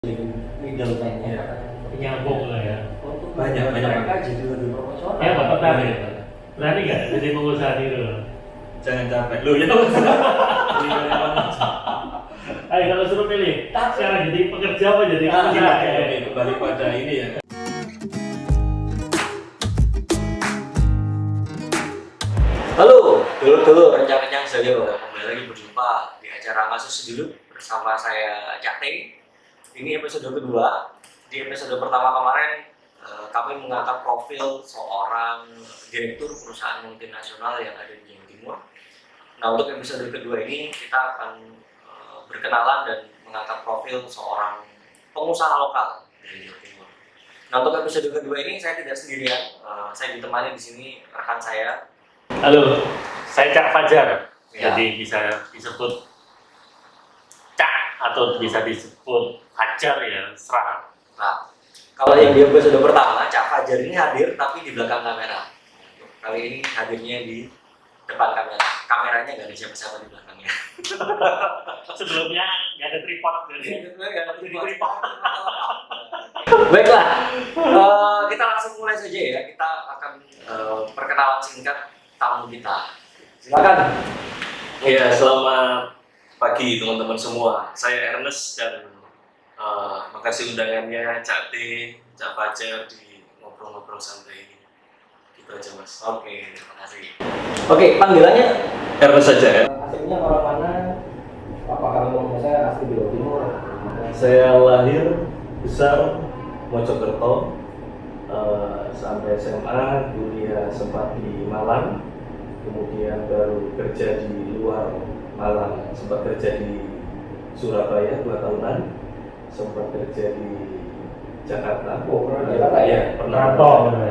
middleman ya. Nyambung lah ya. Untuk Banyak mereka jadi lebih profesional. Ya Bapak tahu ya. Berani nggak jadi pengusaha tiru? Jangan capek lu ya. Ayo kalau suruh pilih, sekarang jadi pekerja apa jadi pengusaha? Kembali pada ini ya. Halo, dulu rencana-rencana saja kembali lagi berjumpa di acara Ngasus dulu bersama saya Cak T. Ini episode kedua. Di episode pertama kemarin kami mengangkat profil seorang direktur perusahaan multinasional yang ada di Jawa Timur. Nah, untuk episode kedua ini kita akan berkenalan dan mengangkat profil seorang pengusaha lokal dari Jawa Timur. Nah, untuk episode kedua ini saya tidak sendirian. Saya ditemani di sini rekan saya. Halo, saya Cak Fajar. Ya. Jadi bisa disebut Cak atau bisa disebut Fajar ya, serah. Nah, kalau yang di episode pertama, Cak Fajar ini hadir tapi di belakang kamera. Kali ini hadirnya di depan kamera. Kameranya nggak ada siapa-siapa di belakangnya. Sebelumnya nggak ada tripod jadi tripod. Baiklah, kita langsung mulai saja ya. Kita akan perkenalan singkat tamu kita. Silakan. Iya, selamat pagi teman-teman semua. Saya Ernest dan makasih undangannya Cak T, Cak Fajar di ngobrol-ngobrol santai ini. Gitu aja Mas. Oke, terima kasih. Oke, panggilannya Ernest saja ya. aslinya orang mana? Apakah memang saya asli Jawa Timur? Saya lahir besar Mojokerto, sampai SMA, kuliah sempat di Malang, kemudian baru kerja di luar Malang, sempat kerja di Surabaya 2 tahunan, sempat kerja di Jakarta. Oh, pernah di Jakarta ya? Pernah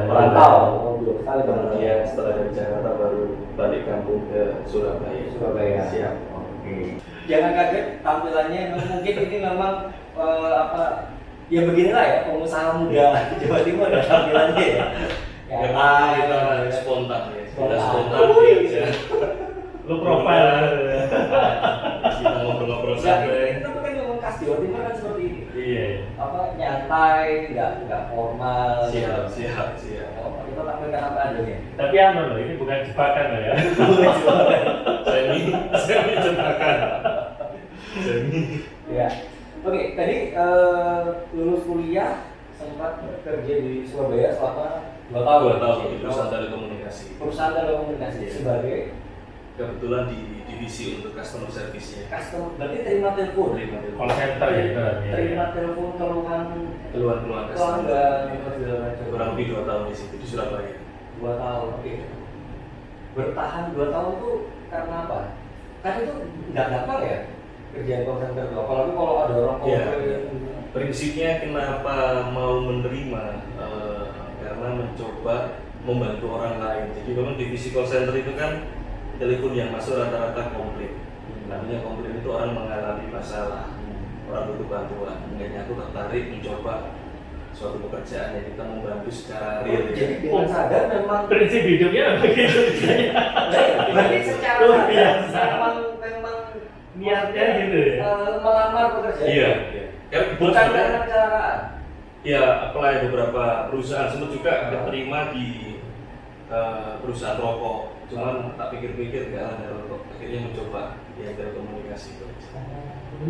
Merantau. Oh, belum sekali Kemudian setelah dari Jakarta baru balik kampung ke Surabaya. Surabaya. Siap. Oke. Jangan kaget tampilannya, mungkin ini memang ya beginilah ya pengusaha muda Jawa Timur ada tampilannya ya. Memang kita spontan ya. Kita spontan aja. Lu profil. Kita ngobrol-ngobrol Ya, santai. kita kan ngomong khas Jawa Timur kan seperti ini. Iya. Nyantai, nggak formal. Siap. Oh, kita tampilkan apa adanya. Tapi anu loh, ini bukan jebakan loh ya. Semi jebakan. Semi. Ya. Oke, tadi lulus kuliah sempat kerja di Surabaya selama 2 tahun. 2 tahun di perusahaan telekomunikasi. Perusahaan telekomunikasi sebagai Kebetulan di divisi untuk customer service-nya. customer, berarti terima telepon. Call center ya ibaratnya. Terima telepon keluhan Keluhan customer. pelanggan Kurang lebih 2 tahun di situ di Surabaya. 2 tahun. Oke. Bertahan 2 tahun tuh karena apa? Kan itu nggak gampang ya kerjaan call center tuh. Apalagi kalau ada orang Iya. komplain. Prinsipnya kenapa mau menerima karena mencoba membantu orang lain. Jadi memang divisi call center itu kan telepon yang masuk rata-rata komplit. Namanya komplit itu orang mengalami masalah, orang butuh bantuan. Makanya aku tertarik mencoba suatu pekerjaan yang kita membantu secara real. Jadi dengan sadar memang Prinsip hidupnya begitu. berarti secara Luar sadar biasa. memang Niatnya gitu ya. melamar pekerjaan. Iya. Kan Bukan karena kecelakaan. ya apply beberapa perusahaan, sempat juga keterima di perusahaan rokok. Cuman tak pikir-pikir nggak ada rokok. Akhirnya mencoba yang telekomunikasi itu.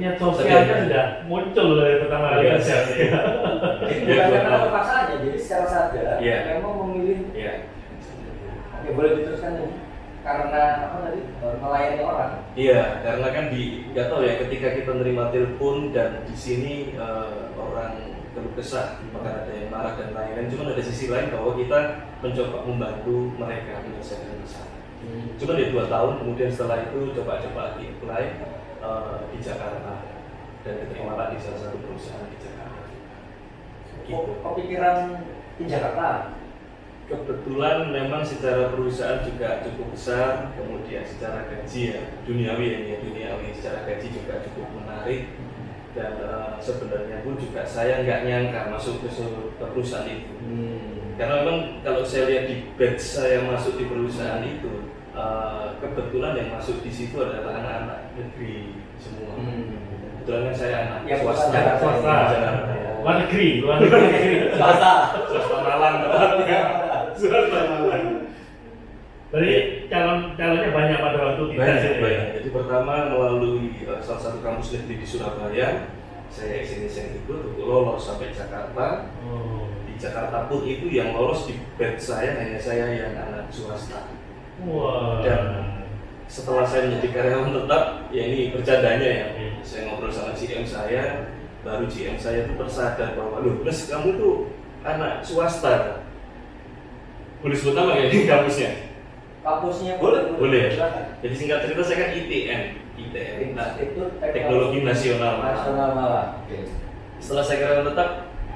Niat sosialnya sudah muncul dari pertama kali Iya. kerja. Jadi Iya, bukan gua karena tahu. terpaksanya, jadi secara sadar Iya. memang memilih. Ya. Ya boleh diteruskan nih. Karena apa tadi melayani orang. Iya, karena kan nggak tahu ya ketika kita nerima telepon dan di sini orang keluh kesah, bahkan ada yang marah dan lain-lain. Cuma ada sisi lain bahwa kita mencoba membantu mereka menyelesaikan masalah. Cuma di 2 tahun kemudian setelah itu coba-coba lagi apply di Jakarta dan diterima lagi di salah satu perusahaan di Jakarta. Gitu. Kepikiran di Jakarta. Kebetulan memang secara perusahaan juga cukup besar, kemudian secara gaji ya duniawi secara gaji juga cukup menarik dan sebenarnya pun juga saya nggak nyangka masuk ke perusahaan itu. Karena memang kalau saya lihat di batch saya masuk di perusahaan itu kebetulan yang masuk di situ adalah anak-anak negeri semua. kebetulan kan saya anak Yang swasta. Jakarta. Swasta. Jakarta, ya. Luar negeri, luar negeri. Swasta. Swasta Malang tepatnya. Swasta Malang. Jadi calonnya banyak pada waktu kita sini. Banyak. Jadi pertama melalui salah satu kampus negeri di Surabaya, saya examination ikut untuk lolos sampai Jakarta. Oh. Di Jakarta pun itu yang lolos di batch saya hanya saya yang anak swasta. Wah. Dan setelah saya menjadi karyawan tetap, ya ini bercandanya ya. Hmm. Saya ngobrol sama GM saya, baru GM saya itu tersadar bahwa, loh, Mas, kamu tuh anak swasta. Boleh sebut nama ya di kampusnya? Kampusnya Boleh. Silakan. Jadi singkat cerita saya kan ITN, nah, Institut Teknologi Nasional. Nasional Malang. Oke. Setelah saya karyawan tetap,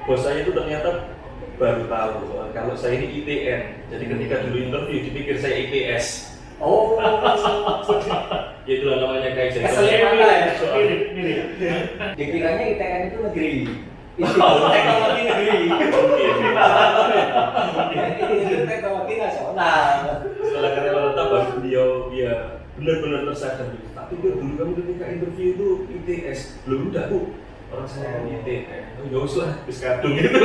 bos saya itu ternyata baru tahu kalau saya ini ITN. Jadi ketika dulu interview dipikir saya ITS. Oh. Ya itulah namanya kayak Keselnya mana ya? Mirip. Dikiranya ITN itu negeri. Institut Teknologi Negeri. Institut Teknologi Nasional. Setelah karyawan tetap baru beliau dia benar-benar tersadar. Tapi dulu kamu ketika interview itu ITS belum udah Bu. Orang saya kan ITN. Enggak usah habis kadung gitu.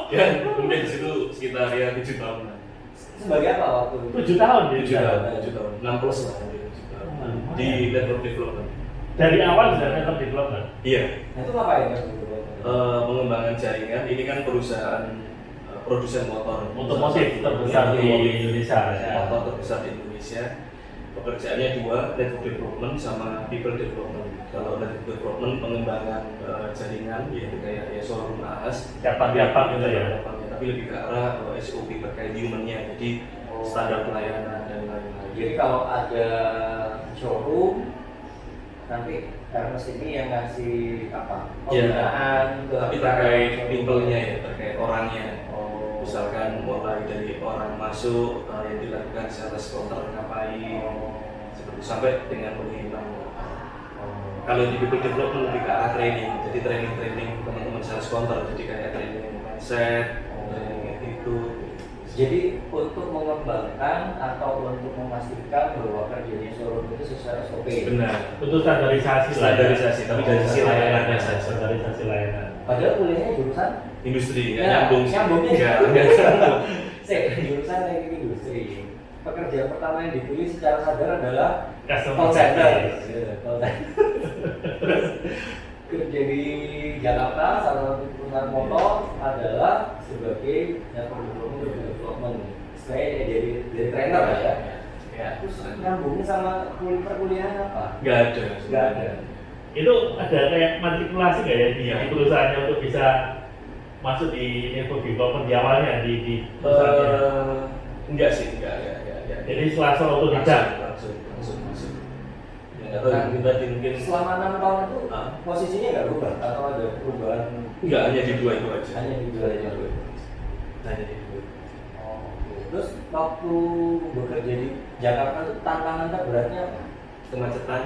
Ya, kemudian di situ sekitar ya 7 tahunan. Sebagai apa waktu itu? 7 tahun ya. 7 tahun, 6 plus lah, 7 tahun. Di network development. Dari awal sudah network development. Iya. Nah, itu ngapain ya? Mengembangkan jaringan. Ini kan perusahaan produsen motor Otomotif terbesar di Indonesia. Motor terbesar di Indonesia. Pekerjaannya dua, network development sama people development. Kalau network development pengembangan jaringan, yaitu kayak ya showroom AHAS, Cabang-cabang gitu ya. tapi lebih ke arah SOP terkait human-nya, jadi standar pelayanan dan lain-lain. Jadi kalau ada showroom, nanti Ernest ini yang ngasih apa? Pembinaan Tapi terkait people-nya ya, terkait orangnya. Oh. Misalkan mulai dari orang masuk yang dilakukan sales counter ngapain, seperti sampai dengan pengiriman. Kalau di people development lebih ke arah training, jadi training teman-teman sales counter, jadi kayak training mindset, training kayak gitu. Jadi untuk mengembangkan atau untuk memastikan bahwa kerjanya showroom itu sesuai SOP. Benar. Untuk standarisasi, Standarisasi, tapi dari sisi layanannya saja. Standarisasi layanan. Padahal kuliahnya jurusan Industri, Ya, nyambung. nyambungnya. Enggak nyambung. jurusan teknik industri. Pekerjaan pertama yang dipilih secara sadar adalah Customer call center. service. Iya, call center. Kerja di Jakarta salah satu perusahaan motor adalah sebagai network development. Saya jadi trainer lah ya. Ya, Terus nyambungnya sama perkuliahan apa? Enggak ada. Nggak ada. Itu ada kayak matrikulasi nggak ya di Iya. perusahaannya untuk bisa masuk di network development di awalnya di perusahaannya? Enggak sih, enggak. Jadi setelah otodidak. Langsung. Ya, nggak tahu kita mungkin Selama 6 tahun itu Ah. posisinya nggak berubah atau ada perubahan? enggak hanya di dua itu aja. Hanya di dua itu. Hanya di dua. Oh, oke. Terus waktu bekerja di Jakarta itu tantangan terberatnya apa? Kemacetan.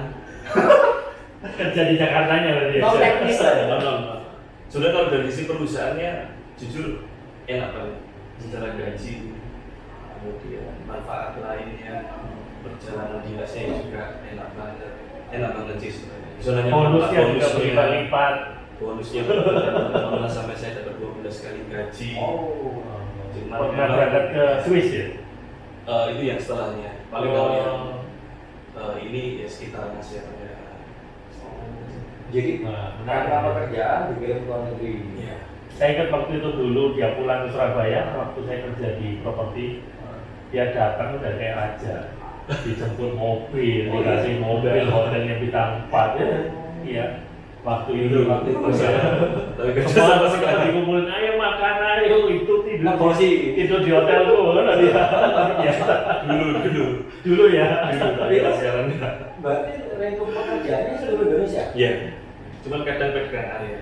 Kerja di Jakartanya berarti ya? Non teknis lah ya? Non. Sudah kalau dari sisi perusahaannya jujur enak banget secara gaji, kemudian manfaat lainnya, perjalanan dinasnya juga enak banget sih sebenarnya. Misalnya Bonusnya juga berlipat-lipat. bonusnya pernah sampai saya dapat 12 kali gaji. Oh. Cuman Pernah berangkat ke Swiss ya? itu yang setelahnya. Paling kalau yang ini ya sekitar Asia Tenggara. Jadi Nah, karena menarik. pekerjaan dikirim ke luar negeri. Iya. Saya ingat waktu itu dulu dia pulang ke Surabaya, waktu saya kerja di properti, dia datang udah kayak raja, dijemput mobil, Oh, dikasih iya. mobil, hotelnya bintang 4 ya. Iya. Waktu itu, Waktu itu tapi kerja semua sama kita sekali. dikumpulin, ayo makan, ayo itu tidur, Ngebosi. tidur di hotel tuh, kan dia. Biasa. Dulu ya. Tapi siaran enggak. Berarti lingkup pekerjaannya seluruh Indonesia. Iya. Cuman kadang pegang area.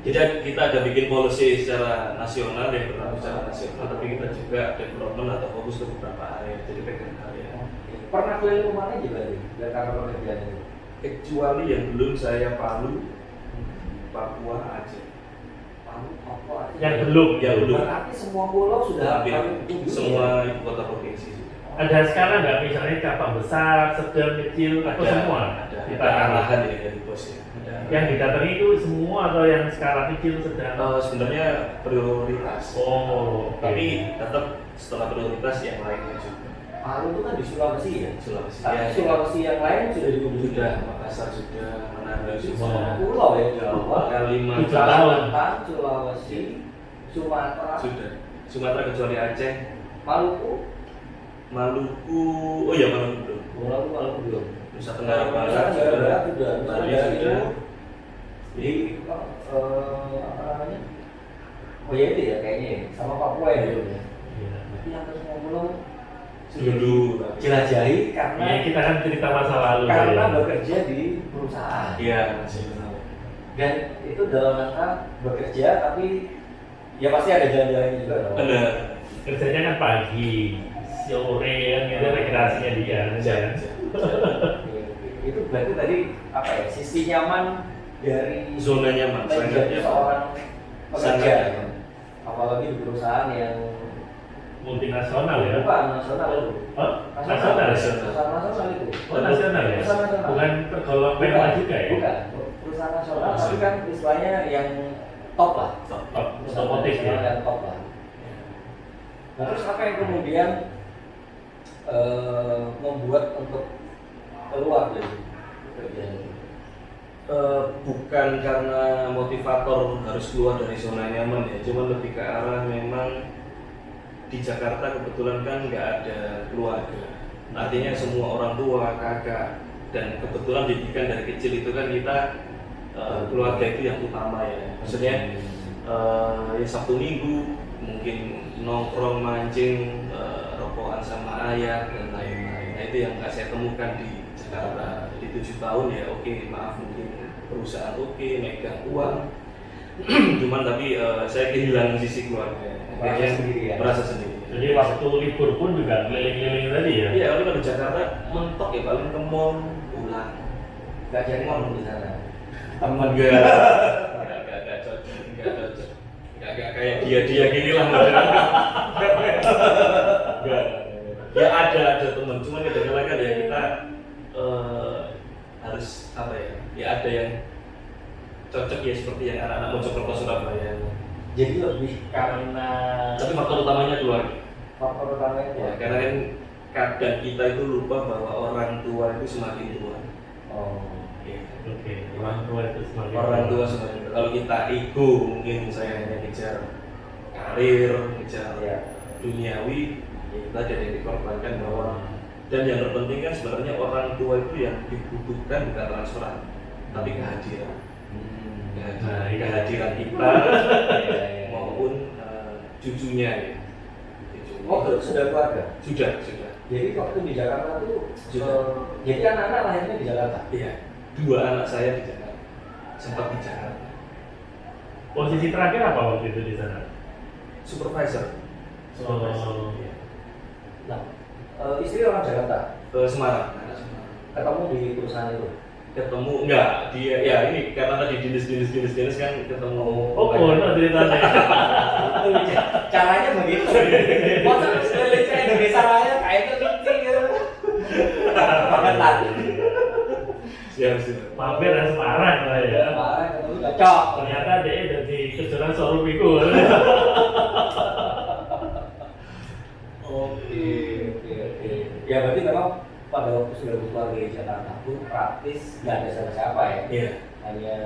Jadi kita ada bikin policy secara nasional yang berlaku secara nasional, tapi kita juga development atau fokus ke beberapa area. Jadi pegang area. Pernah keliling kemana juga nih? Karena pekerjaan itu. Kecuali yang belum saya Palu, Papua, Aceh. Palu, Papua, Aceh. Yang belum, Yang belum. Berarti semua pulau sudah Hampir kami kunjungi, semua ya? ibu kota provinsi sudah. Ada skala nggak misalnya cabang besar, sedang, kecil, atau semua? ada Kita arahan ya dari bos ya. yang didatangi itu semua atau yang skala kecil, sedang? Sebenarnya prioritas. Oh, Tapi tetap setelah prioritas yang lainnya juga. Palu itu kan di Sulawesi ya. Sulawesi. Tapi Ya, Sulawesi yang lain sudah dikunjungi. sudah, Makassar sudah, Manado Semua sudah, pulau ya Jawa, Kalimantan 7 tahun. Kalimantan, Sulawesi, Sumatera, sudah. Sumatera kecuali Aceh, Maluku, Maluku, oh ya Maluku belum. Maluku belum. Nusa Tenggara Barat Nusa Tenggara Barat sudah, Nusa Bali Tenggara sudah. Timur. Jadi apa namanya? Oh ya itu ya kayaknya ya, sama Papua ya dulu ya. Iya. Tapi yang ke semua pulau sudah Dulu. jelajahi karena Ya, kita kan cerita masa lalu. karena ya. bekerja di perusahaan. Iya, masih kenal. Dan itu dalam rangka bekerja tapi ya pasti ada jalan-jalan juga dong. Benar. Kerjanya kan pagi, sore kan gitu rekreasinya dia. Iya. Itu berarti tadi apa ya, sisi nyaman dari Zona nyaman, menjadi sangat seorang Sangat pekerja, nyaman. apalagi di perusahaan yang Multinasional ya. bukan nasional itu. Oh, nasional ya? Perusahaan nasional itu. Oh, nasional ya? Perusahaan nasional. Bukan tergolong mewah juga ya? Bukan. Perusahaan nasional, tapi kan istilahnya yang top lah. Top, Perusahaan otomotif nasional ya? yang top lah. Nah, terus apa yang kemudian membuat untuk keluar dari pekerjaan itu? Bukan karena motivator harus keluar dari zona nyaman ya, cuman lebih ke arah memang di Jakarta kebetulan kan nggak ada keluarga, artinya semua orang tua, kakak, dan kebetulan didikan dari kecil itu kan kita keluarga itu yang utama ya, maksudnya ya Sabtu Minggu mungkin nongkrong mancing, rokokan sama ayah dan lain-lain. Nah itu yang nggak saya temukan di Jakarta. Di 7 tahun ya oke, maaf mungkin perusahaan oke, megang uang, cuman tapi saya kehilangan sisi keluarga. Merasa sendiri ya? Merasa sendiri. Jadi waktu libur pun juga keliling-keliling tadi ya? Iya, kalau di Jakarta mentok ya paling ke mall pulang. Gak cari uang di sana. Temen enggak cocok, enggak cocok. Enggak kayak dia gini lah modelnya. Enggak. Ya ada teman, cuman kadang-kadang kan ya kita harus apa ya? Ya ada yang cocok ya seperti yang anak-anak Mojokerto Surabaya. Jadi lebih karena Tapi faktor utamanya keluarga. faktor utamanya Ya, karena kan kadang kita itu lupa bahwa orang tua itu semakin tua. oh Ya. Oke, orang tua itu semakin Orang tua semakin tua. Kalau kita ego, mungkin saya hanya kejar karir, kejar ya duniawi, ya kita ada yang dikorbankan bahwa dan yang terpenting kan sebenarnya orang tua itu yang dibutuhkan bukan transferan, tapi kehadiran. Nah, iya. Kehadiran kita ya. maupun cucunya ya. Oh itu sudah keluarga. Sudah. Jadi waktu di Jakarta tuh Sudah. jadi anak-anak lahirnya di Jakarta. Iya, 2 anak saya di Jakarta. Sempat di Jakarta. Posisi terakhir apa waktu itu di sana? Supervisor. Oh. Iya. Nah, istri orang Jakarta Semarang. Anak Semarang. ketemu di perusahaan itu. Ketemu enggak dia ya ini karena tadi dinas kan ketemu. Oh, kono ceritanya. Caranya begitu. Masa sekali saya Indonesia Raya kayak itu lucu ya. Bangetan. Siap. Mampir dan Semarang lah ya. Kemarin ketemu cocok. Ternyata dia jadi kejuran showroom itu. Oke. Ya berarti memang pada waktu sudah keluar dari Jakarta itu praktis nggak ada siapa-siapa ya. Iya. Hanya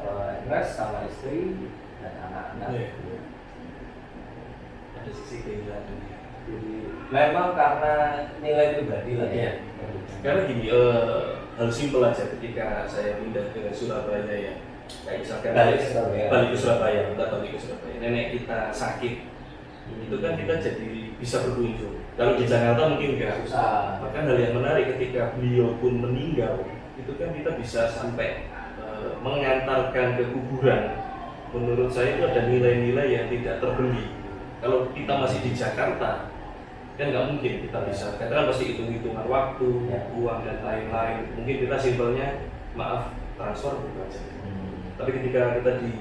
Agnes sama istri dan anak-anak. Iya. Ada sisi kehilangan. Jadi memang karena nilai pribadi lah ya. Iya. Karena gini, hal simpel aja ketika saya pindah ke Surabaya ya. Kayak misalkan Balik ke Surabaya. balik ke Surabaya. Nenek kita sakit, itu kan kita jadi bisa berkunjung. Kalau di Jakarta mungkin enggak. Susah. Bahkan hal yang menarik ketika beliau pun meninggal, itu kan kita bisa sampai mengantarkan ke kuburan. Menurut saya itu ada nilai-nilai yang tidak terbeli. Kalau kita masih di Jakarta, kan nggak mungkin kita bisa. Kita kan pasti hitung-hitungan waktu, Ya. uang dan lain-lain. Mungkin kita simpelnya maaf transfer gitu aja. Tapi ketika kita di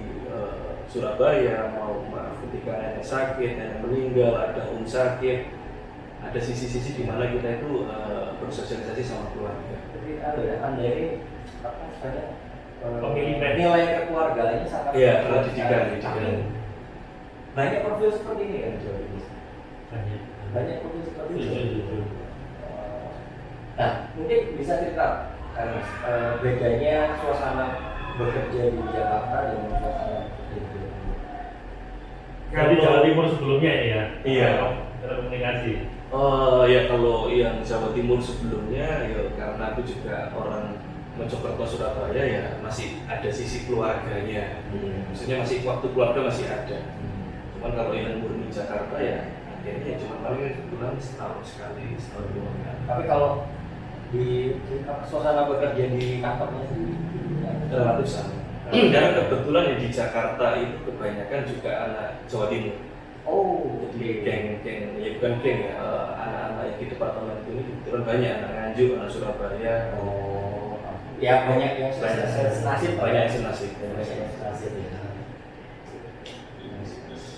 Surabaya, mau maaf ketika nenek sakit, nenek meninggal, ada sakit, ada sisi-sisi di mana kita itu bersosialisasi sama keluarga. Jadi ada ya, Anda ini apa istilahnya Pemilih nilai kekeluargaannya sangat Iya, kuat pendidikan, sekali. pendidikan. Banyak profil seperti ini kan Jawa ini. Banyak. Banyak profil seperti Setuju, ini. setuju. Nah, mungkin bisa cerita bedanya suasana bekerja di Jakarta dengan suasana bekerja di Jawa Timur. Jadi Jawa Timur sebelumnya ini ya. Iya. Telekomunikasi. Ya kalau yang Jawa Timur sebelumnya ya karena aku juga orang Mojokerto Surabaya ya masih ada sisi keluarganya. Maksudnya masih waktu keluarga masih ada. Cuman kalau yang murni Jakarta ya akhirnya cuma paling sebulan setahun sekali, setahun 2 kali. Tapi kalau di suasana bekerja di kantornya sendiri Ratusan. Karena kebetulan ya di Jakarta itu kebanyakan juga anak Jawa Timur. Oh, Jadi geng-geng, ya bukan geng ya, anak-anak yang di departemen ini kebetulan banyak anak Nganjuk, anak Surabaya. Oh, ya banyak yang senasib, banyak yang senasib. banyak yang senasib ya.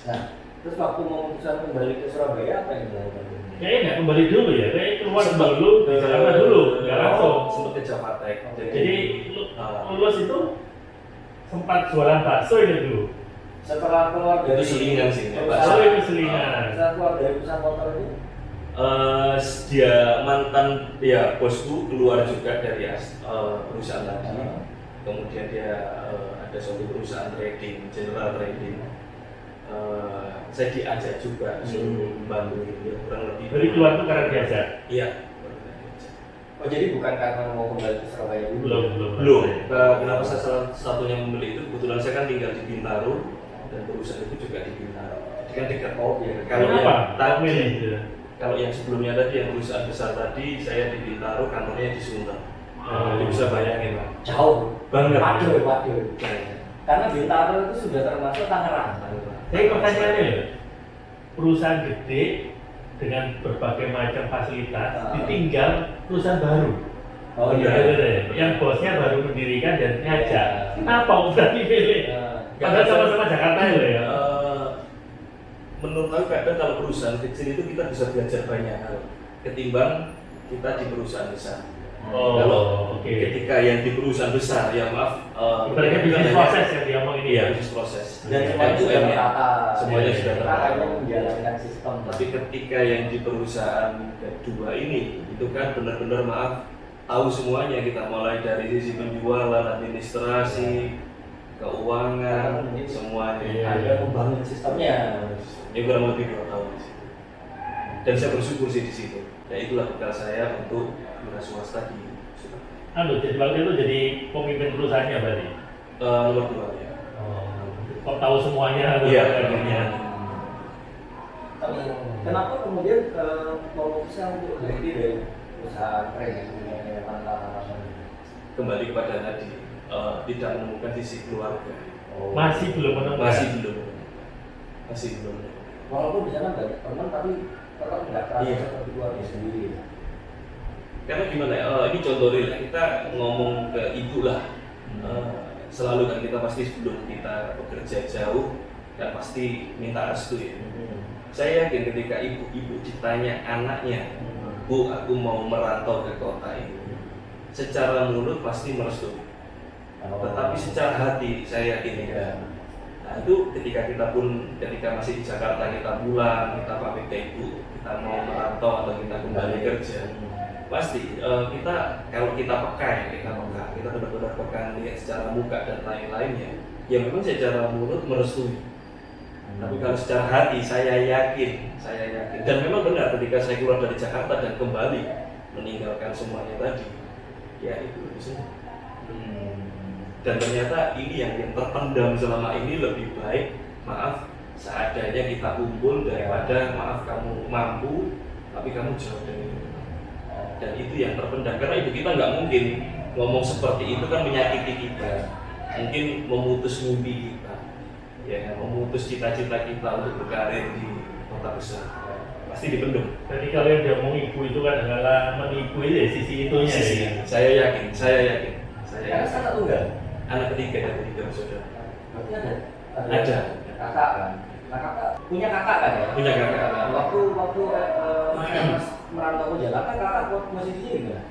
Nah, terus waktu memutuskan kembali ke Surabaya apa yang dilakukan? Kayaknya nggak kembali dulu ya, kayak keluar dulu, di Jakarta dulu, nggak langsung. Sempat ke Japatek. Jadi lulus itu sempat jualan bakso itu dulu. Setelah keluar dari Itu selingan sih, ya, Pak. Oh, itu selingan. Setelah keluar dari perusahaan motor itu, Dia mantan ya bosku keluar juga dari perusahaan tadi. Kemudian dia ada suatu perusahaan trading, general trading. Saya diajak juga suruh membantu ya, kurang lebih. Jadi keluar itu karena biasa. Iya. oh jadi bukan karena mau kembali ke Surabaya dulu? Belum. Kenapa saya salah satunya membeli itu? Kebetulan saya kan tinggal di Bintaro dan perusahaan itu juga di Bintaro. Jadi kan dekat. Oh iya. Kalau Kenapa? yang tadi, Milih itu. kalau yang sebelumnya tadi yang perusahaan besar tadi saya di Bintaro, kantornya di Sunter. Jadi bisa bayangin Pak. Jauh Banget. waduh. Karena Bintaro itu sudah termasuk Tangerang. Tapi pertanyaannya ya, perusahaan gede dengan berbagai macam fasilitas ditinggal perusahaan baru. Oh Iya, iya. iya. Yang bosnya baru mendirikan dan ngajak. Kenapa berani pilih? Padahal sama-sama Jakarta ya. Menurut aku kadang kalau perusahaan kecil itu kita bisa belajar banyak hal ketimbang kita di perusahaan besar. Oh, Kalau oke. ketika yang di perusahaan besar ya maaf, Ibaratnya bisnis proses yang dia omong ini. Iya, bisnis proses. Dan semuanya sudah M2M-nya. tertata. Semuanya Iya, sudah Kita tertata. hanya menjalankan sistem. Tapi ketika yang di perusahaan kedua ini itu kan benar-benar maaf tahu semuanya, kita mulai dari sisi penjualan, administrasi, keuangan, semuanya. Iya. Ada membangun sistemnya. Ini kurang lebih 2 tahun di situ. Dan saya bersyukur sih di situ. Dan itulah bekal saya untuk wira swasta di Surabaya. Jadi waktu itu jadi pemimpin perusahaannya berarti. Nomor 2 ya. Kok tahu semuanya? Iya, akhirnya. Tapi kenapa kemudian memutuskan untuk berhenti dari perusahaan trading yang tanpa Kembali kepada tadi, tidak menemukan sisi keluarga. Masih belum menemukan. Masih belum. Walaupun di sana banyak teman tapi tetap nggak terasa Iya. seperti keluarga sendiri. Karena gimana ya? Ini contoh real, kita ngomong ke ibu lah. Selalu kan kita pasti sebelum kita bekerja jauh kan pasti minta restu ya. Saya yakin ketika ibu-ibu ditanya anaknya, Bu, aku mau merantau ke kota ini, secara mulut pasti merestui, tetapi secara hati saya yakin tidak. Nah itu ketika masih di Jakarta kita pulang, kita pamit ke ibu, kita mau merantau atau kita kembali kerja, pasti kita kalau kita peka ya, kita benar-benar peka lihat secara muka dan lain-lainnya, ya memang secara mulut merestui. Tapi kalau secara hati saya yakin, dan memang benar ketika saya keluar dari Jakarta dan kembali meninggalkan semuanya tadi, ya itu bisa. Dan ternyata ini yang terpendam selama ini lebih baik, maaf, seadanya kita kumpul daripada maaf kamu mampu, tapi kamu jauh dari itu. Dan itu yang terpendam, karena ibu kita nggak mungkin ngomong seperti itu kan menyakiti kita, mungkin memutus mimpi kita. Ya, memutus cita-cita kita untuk berkarir di kota besar pasti dipendam. Jadi kalau yang dia mau ibu itu kan adalah menipu itu ya, sisi itunya ya. Saya yakin. Karena anak tunggal. Anak ketiga dari 3 bersaudara. Berarti ada Ada. kakak kan. Nah kakak punya kakak kan ya? Punya kakak. Waktu Pas Mas merantau ke Jakarta, kakak masih di sini nggak?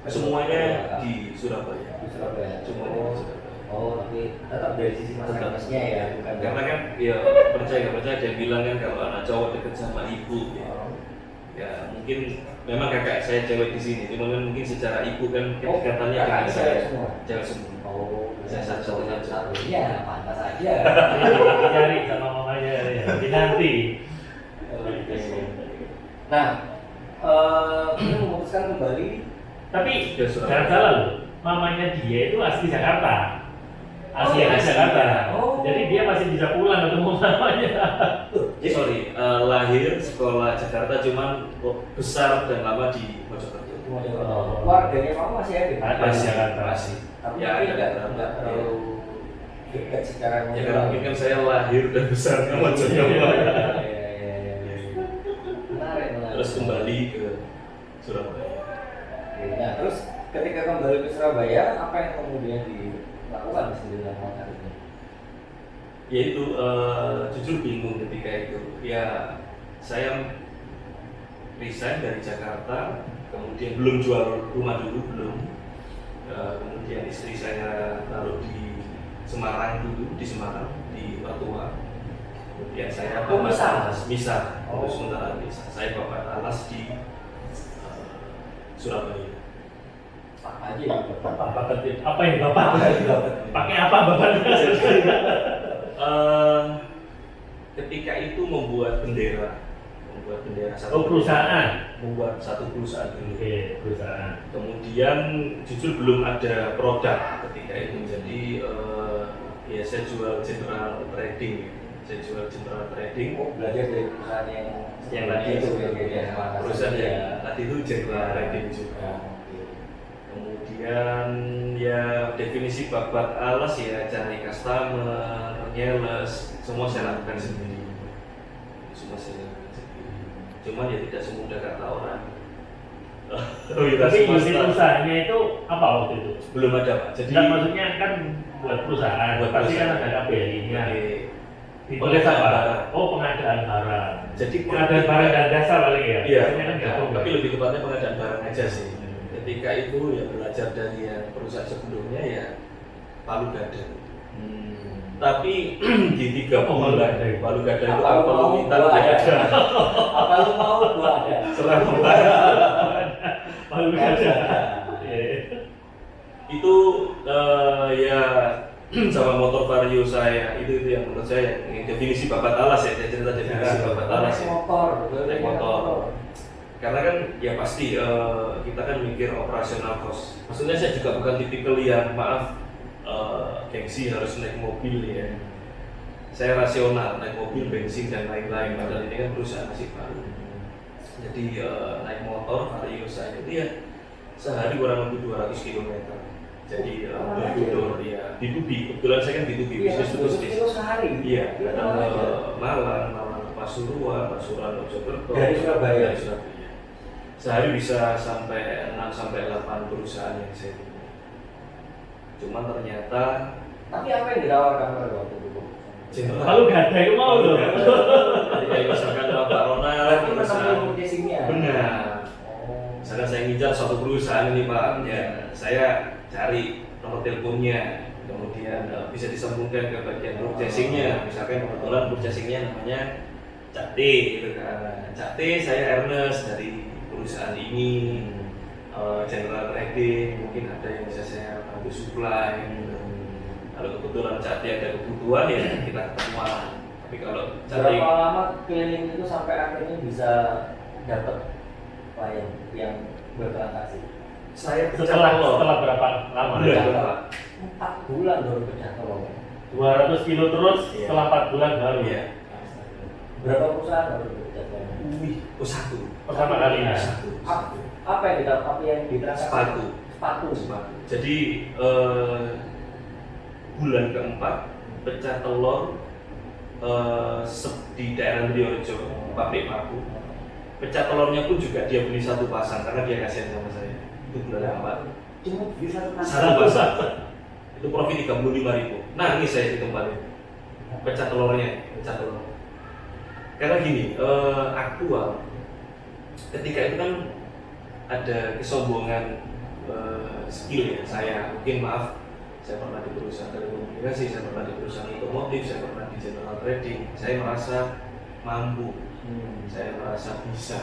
Semuanya di Surabaya. Di Surabaya. Cuma di Surabaya. Oh, tapi tetap dari sisi masyarakatnya ya, bukan? Karena kan ya percaya nggak percaya dia bilang kan kalau anak cowok deket sama ibu ya, ya mungkin memang kakak saya cewek di sini, cuma kan mungkin secara ibu kan kedekatannya kakak dengan cewek saya semua. cewek semua. Oh, Saya satu-satunya cowok. Iya, pantas aja. Cari sama mamanya ya. Nanti. Oke. Nah, kita memutuskan kembali. Tapi Ya, Surabaya. jangan salah loh, mamanya dia itu asli Jakarta. Asli Oh, Jakarta. oh. Jadi dia masih bisa pulang ketemu mamanya. Sorry, lahir sekolah Jakarta cuman besar dan lama di Mojokerto. Keluarganya kamu masih ada? Masih Jakarta. Masih. Tapi Ya, mungkin ada nggak beberapa. terlalu dekat secara Ya karena mungkin kan saya lahir dan besar di Mojokerto. Menarik. Terus kembali ke Surabaya. Oke, nah, terus ketika kembali ke Surabaya, apa yang kemudian dilakukan di sini dalam motor ini? Ya itu jujur bingung ketika itu. Ya saya resign dari Jakarta, kemudian belum jual rumah dulu belum. Kemudian istri saya taruh di Semarang dulu, di Semarang di Mertua. Kemudian saya misah untuk sementara misah. Saya bapak alas di Surabaya. Apa aja ya? Bapak ketip. Apa yang bapak? Pakai apa bapak? Ketika itu membuat bendera Oh, perusahaan. membuat satu perusahaan dulu. Oke, perusahaan. Kemudian jujur belum ada produk ketika itu, jadi ya saya jual general trading. Oh, belajar dari perusahaan yang tadi itu ya, ya, perusahaan yang tadi itu general trading juga. Kemudian ya definisi babat alas ya cari customer, nyales, semua saya lakukan sendiri. Cuman ya tidak semudah kata orang. Tapi unit usahanya itu apa waktu itu? Belum ada Pak. Jadi Dan maksudnya kan buat perusahaan, Buat pasti perusahaan. kan ada KBRI-nya. Ditulis Pengadaan apa? barang. Oh, pengadaan barang. Jadi Pengadaan barang dan jasa paling ya? Iya, Biasanya kan gabung. tapi lebih tepatnya pengadaan barang aja sih. Ketika itu ya belajar dari yang perusahaan sebelumnya ya palu gada. Tapi di 3 Oh, bulan Palu Gada. palu gada itu Apa lu palu mau, minta gua ada. ada. Apa lu mau, gua ada. Serah Palu gada. Iya. itu ya sama motor vario saya itu yang menurut saya yang definisi babat alas ya, saya cerita definisi babat alas ya. Naik motor. Karena kan ya pasti kita kan mikir operasional cost. Maksudnya saya juga bukan tipikal yang maaf gengsi harus naik mobil ya. Saya rasional naik mobil, bensin dan lain-lain. Padahal ini kan perusahaan masih baru. Jadi naik motor vario saya itu ya sehari kurang lebih 200 km. Jadi bertutur ya di Tubi. Kebetulan saya kan di Tubi bisnis itu bisnis. Sehari. Iya, kadang ke Malang ke Pasuruan, Mojokerto. Dari Surabaya. Dari Surabaya. Sehari bisa sampai 6 sampai 8 perusahaan yang saya punya. Cuman ternyata Tapi apa yang ditawarkan pada waktu itu? general. Palu gada itu mau loh. Jadi kayak misalkan Bapak Ronald, Berarti perusahaan. menemukan casingnya. Benar. Oh. Misalkan saya ngincar suatu perusahaan ini Pak, ya saya cari nomor teleponnya, kemudian bisa disambungkan ke bagian purchasing-nya. Misalkan kebetulan purchasing-nya namanya Cak T, gitu kan. Cak T, saya Ernest dari perusahaan ini, general trading, mungkin ada yang bisa saya bantu supply. Kalau kebetulan Cak T ada kebutuhan ya kita ketemuan. Tapi kalau Cak T Berapa lama keliling itu sampai akhirnya bisa dapat klien yang bertransaksi? saya Setelah berapa lama? Bulan. 4 bulan baru pecah telur. 200 kilo terus, Iya. setelah 4 bulan baru. Iya. Berapa perusahaan baru pecah telur? Satu. Pertama kalinya. Satu. Apa yang ditransaksi? Sepatu. Jadi bulan keempat pecah telur di daerah Riorejo, pabrik paku. Pecah telurnya pun juga dia beli satu pasang karena dia kasihan sama saya. Itu bulan keempat. Cuma bisa Satu pasang. Itu profit 35.000. Nangis saya di tempat itu. Pecah telur. Karena gini, aktual ketika itu kan ada kesombongan skill ya saya, mungkin maaf, saya pernah di perusahaan telekomunikasi, saya pernah di perusahaan otomotif, saya pernah di general trading, saya merasa mampu, saya merasa bisa.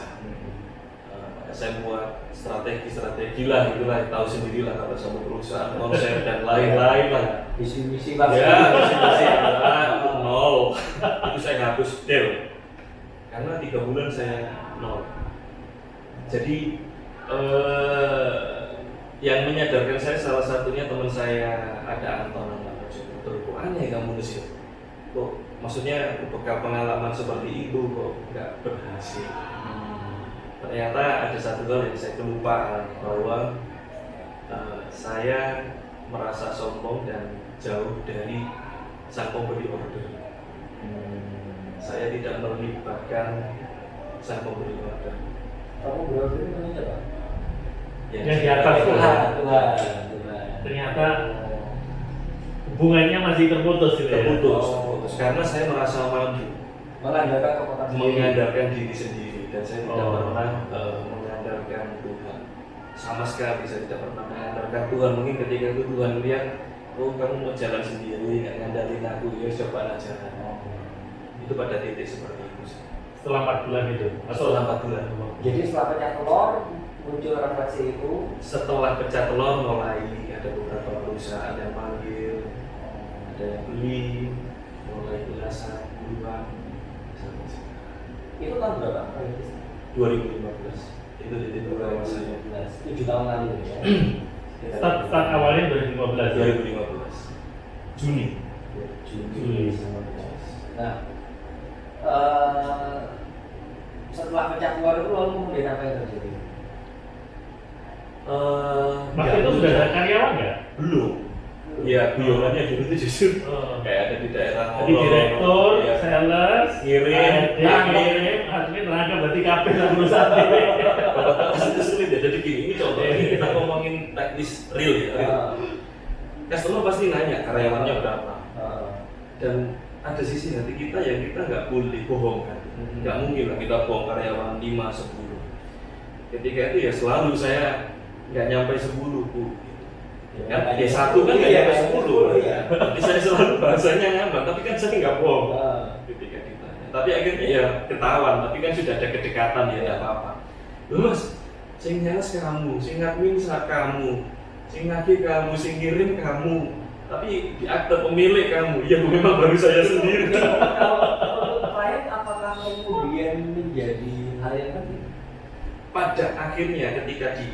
Saya buat strategi lah, itulah tahu sendirilah kalau sama perusahaan, konsep dan lain-lain lah. Misi-misi Ya, misi-misi nol. Itu saya hapus del. Karena 3 bulan saya nol. Jadi yang menyadarkan saya salah satunya teman saya ada Anton namanya. Kok aneh kamu di sini? Kok maksudnya bekal pengalaman seperti itu kok nggak berhasil? Ternyata ada satu hal yang saya kelupaan bahwa saya merasa sombong dan jauh dari sang pemberi order. Saya tidak melibatkan sang pemberi order. Kamu berapa ini namanya Pak? Yang di atas Tuhan. ternyata hubungannya masih terputus gitu ya. Terputus. Karena saya merasa mampu Mengandalkan kekuatan sendiri. mengandalkan diri sendiri dan saya tidak Oh. pernah mengandalkan Tuhan sama sekali. Saya tidak pernah mengandalkan Tuhan. Mungkin ketika itu Tuhan lihat, oh kamu mau jalan sendiri, nggak ngandalin aku, ya coba aja. Itu pada titik seperti itu sih. Setelah 4 bulan itu Setelah 4 bulan. Jadi setelah pecah telur muncul refleksi itu. Setelah pecah telur mulai ada beberapa perusahaan yang panggil, ada yang beli, mulai belasan puluhan sampai sekarang. Itu tahun berapa? 2015 itu titik berawal saya. 7 tahun lalu ya. start awalnya 2015 ya? 2015 Juni. Juli. Nah, setelah pecah telur itu lalu kemudian apa yang terjadi? Waktu itu sudah ada karyawan nggak? belum. Ya, guyonannya dulu itu justru Oh. kayak ada di daerah Jadi direktur, ya. sales, Ngirim, ngirim, admin, tenaga berarti kabeh lah perusahaan ini. itu sulit ya. Jadi gini, ini contoh ini kita ngomongin teknis real ya. Real. Customer pasti nanya karyawannya berapa. Dan ada sisi hati kita yang kita nggak boleh bohongkan. Nggak mungkin lah kita bohong karyawan 5, 10. Ketika itu ya selalu saya nggak nyampe 10 Bu. Kan ya 1 kan nggak nyampe 10 ya. Jadi saya selalu bahasanya ngambang, tapi kan saya nggak bohong ketika ditanya. Tapi akhirnya ya ketahuan, tapi kan sudah ada kedekatan ya nggak apa-apa. Loh Mas, sing nyales kamu, sing ngadmin kamu, sing nagih kamu, sing ngirim kamu, tapi di akte pemilik kamu, ya memang baru saya sendiri. Kalau klien apakah kemudian menjadi hal yang penting? Pada akhirnya ketika di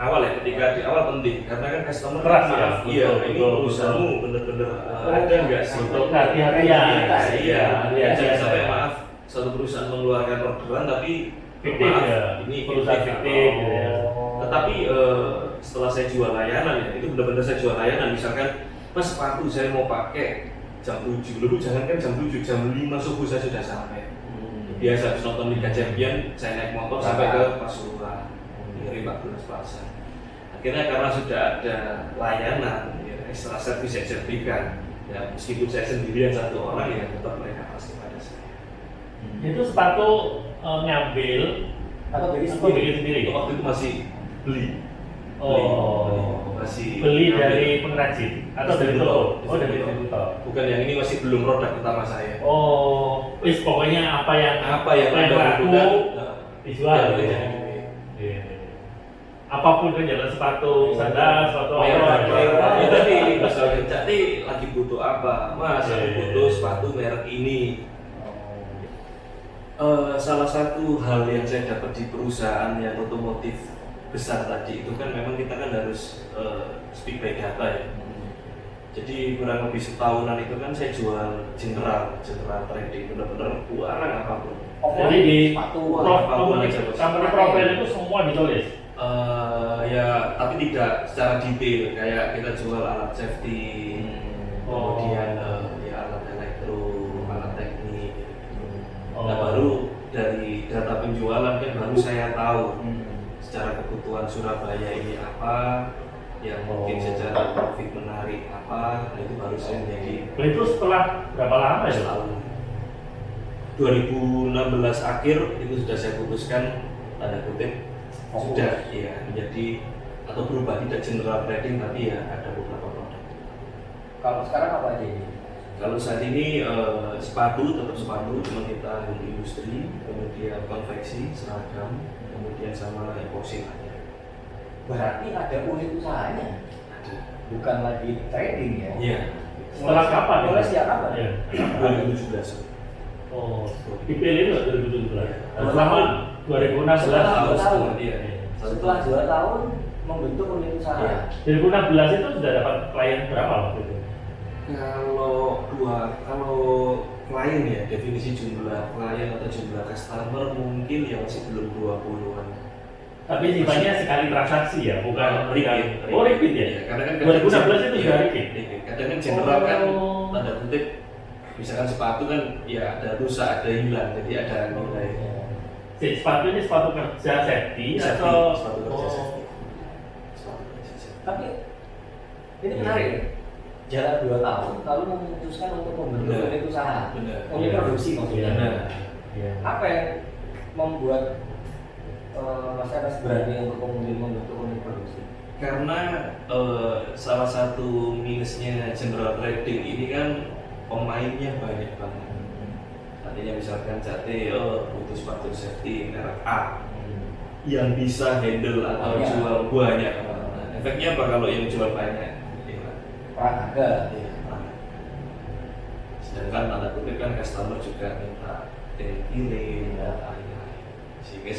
awal penting karena kan customer Trust ya, maaf, iya betul, ini betul, urusanmu bener-bener ada nggak sih Untuk hati-hatian. iya Iya, jangan iya, sampai iya. maaf satu perusahaan mengeluarkan orderan tapi Fiktif maaf, ya, ini perusahaan fiktif gitu ya. tetapi setelah saya jual layanan ya itu benar-benar saya jual layanan misalkan Mas sepatu saya mau pakai jam 7 dulu jangan kan jam 7 jam 5 subuh saya sudah sampai biasa habis nonton Liga Champion saya naik motor sampai ke Pasuruan dari 14 pasar. Akhirnya karena sudah ada layanan ya, extra service yang saya berikan ya meskipun saya sendirian satu orang ya tetap mereka pasti pada saya. Itu sepatu ngambil Atau dari atau bikin sendiri? Waktu itu masih beli. Oh, Masih beli ngambil. dari pengrajin atau dari toko? Oh, dari toko. Bukan yang ini masih belum produk utama saya. Oh, wis pokoknya apa yang Anda laku butuhkan, dijual. ya, boleh jadi gitu. Iya. Apapun kan jalan sepatu, sandal, sepatu Oh, ya, apa. ya tadi misalnya jadi lagi butuh apa, Mas? Aku butuh sepatu merek ini. Salah satu hal yang saya dapat di perusahaan yang otomotif besar tadi itu kan memang kita kan harus speak by data ya. Jadi kurang lebih setahunan itu kan saya jual general trading benar-benar barang apapun. Jadi di sepatu company profile itu semua ditulis. Ya tapi tidak secara detail kayak kita jual alat safety, kemudian ya alat elektro, alat teknik. Nah baru dari data penjualan kan baru saya tahu secara kebutuhan Surabaya ini apa, yang mungkin secara profit menarik apa, nah itu baru saya menjadi Itu setelah berapa lama ya? tahun 2016 akhir itu sudah saya putuskan tanda kutip Fokus. sudah ya menjadi atau berubah tidak general trading tapi ya ada beberapa produk. Kalau sekarang apa aja ini? Kalau saat ini sepatu tetap sepatu, cuma kita untuk industri, kemudian konveksi, seragam, kemudian sama epoxy. Berarti ada unit usahanya, Ada. bukan lagi trading ya? Iya. Setelah kapan? Mulai sejak kapan? Iya. 2017. Oh, dipilih itu 2017. Iya. Selama 2016. Setelah 2 tahun. Iya. Setelah 2 tahun membentuk unit usaha. Iya. 2016 itu sudah dapat klien berapa waktu itu? Kalau klien ya, definisi jumlah klien atau jumlah customer mungkin ya masih belum 20-an. Tapi sifatnya sekali transaksi ya, bukan repeat. Oh, repeat ya? Iya, karena kan 2016 itu iya, sudah repeat. Kadang kan general kan Oh. tanda kutip misalkan sepatu kan ya ada rusak, ada hilang, jadi ada nilai. Si sepatu ini sepatu kerja safety Safety, atau sepatu kerja Oh. safety. Sepatu kerja safety. Tapi ini Iya. menarik. Jalan 2 tahun lalu memutuskan untuk membentuk Benar. unit usaha. Benar. Unit Iya. produksi maksudnya. Benar. Iya. Apa yang membuat Mas Enes berani untuk kemudian membentuk unit produksi? Karena salah satu minusnya general trading ini kan pemainnya banyak banget. Artinya misalkan Cate butuh sepatu safety merek A yang bisa handle atau Banyak. jual banyak. Nah, efeknya apa kalau yang jual banyak? Ya, Perang harga. ya, banyak. Sedangkan tanda kutip kan customer juga minta kirim dan lain-lain. Sehingga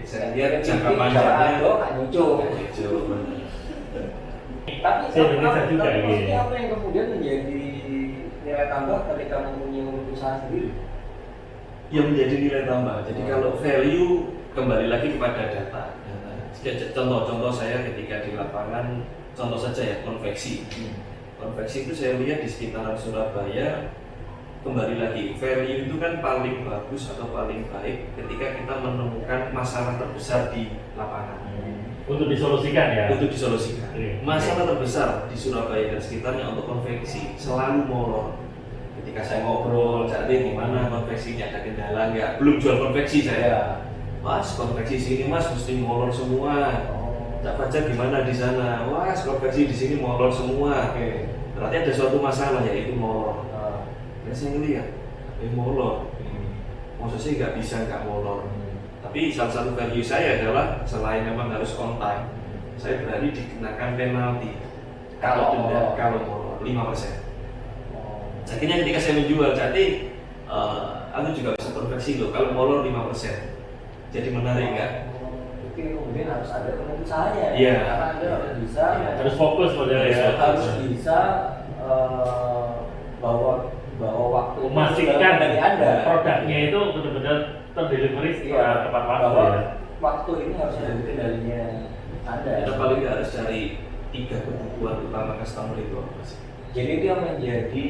saya lihat jangka panjangnya Gak nyucuk. Tapi Saya Indonesia juga, maksudnya iya. apa yang kemudian menjadi nilai tambah ketika mempunyai unit usaha sendiri? yang menjadi nilai tambah. Jadi kalau value kembali lagi kepada data. Contoh saya ketika di lapangan, contoh saja ya konveksi. Konveksi itu saya lihat di sekitaran Surabaya, kembali lagi value itu kan paling bagus atau paling baik ketika kita menemukan masalah terbesar di lapangan. Untuk disolusikan ya. Untuk disolusikan. Iya. Masalah terbesar di Surabaya dan sekitarnya untuk konveksi selalu molor. Ketika saya ngobrol, jadi gimana konveksinya, ada kendala nggak? Belum jual konveksi saya. Mas, konveksi sini mas mesti molor semua. Cak Fajar gimana di sana? Wah, konveksi di sini molor semua. Oke. Berarti ada suatu masalah yaitu molor. Dan saya ngeliat, molor. Maksud saya nggak bisa nggak molor. Tapi salah satu value saya adalah selain memang harus on time, saya berani dikenakan penalti kalau denda kalau molor 5%. Akhirnya ketika saya menjual, jadi aku juga bisa konversi loh kalau molor 5%. Jadi menarik nggak? Oke, kemudian harus ada unit usahanya. Iya. Karena Anda harus bisa Harus fokus pada ya. harus bisa bawa waktu Memastikan dari Anda. produknya itu benar-benar terdelivery secara tepat waktu bahwa ya. waktu ini harus ada kendalinya Anda. Kita paling nggak harus cari 3 kebutuhan utama customer itu apa sih? Jadi itu yang menjadi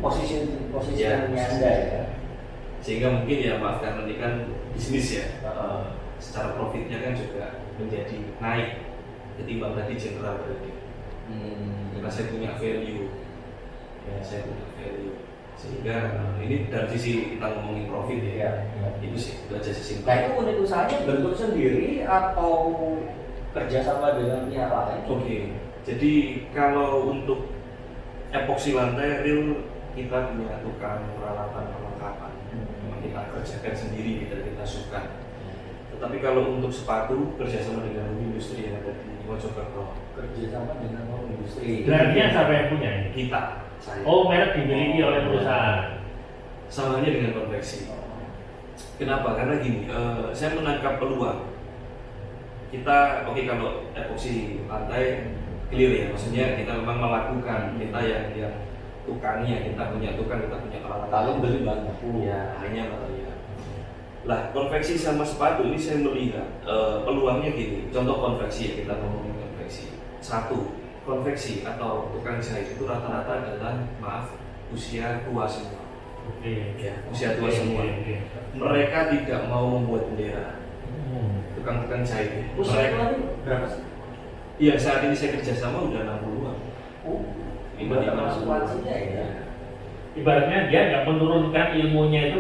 posisinya Ya, Anda ya. Sehingga mungkin ya maaf karena ini kan bisnis ya, secara profitnya kan juga menjadi naik ketimbang tadi general trading. Karena saya punya value, ya, saya punya value. Sehingga ini dari sisi kita ngomongin profit ya, Iya. itu sih itu aja sih. Nah itu unit usahanya bentuk sendiri atau kerjasama dengan pihak lain? Oke, jadi kalau untuk epoksi lantai real kita punya tukang peralatan perlengkapan. Memang kita kerjakan sendiri, kita suka. Tetapi kalau untuk sepatu kerjasama dengan industri yang ada di Mojokerto. Kerjasama dengan industri. Brandnya siapa yang punya ini? Kita, saya. Oh, merek dimiliki oleh perusahaan. Sama halnya dengan konveksi. Kenapa? Karena gini, saya menangkap peluang. Kita, oke kalau epoksi lantai clear ya, maksudnya kita memang melakukan, kita yang tukangnya, kita punya tukang, kita punya peralatan. Lalu beli bahan baku. Ya, hanya material. Lah, konveksi sama sepatu ini saya melihat peluangnya gini. Contoh konveksi ya, kita ngomongin konveksi. Satu, konveksi atau tukang jahit itu rata-rata adalah usia tua semua. Oke. Ya, usia tua semua. Oke. Mereka tidak mau membuat bendera. Tukang-tukang jahit. Usia Mereka, itu berapa sih? iya saat ini saya kerjasama udah 60-an. Udah termasuk lansia ya. Ibaratnya dia nggak menurunkan ilmunya itu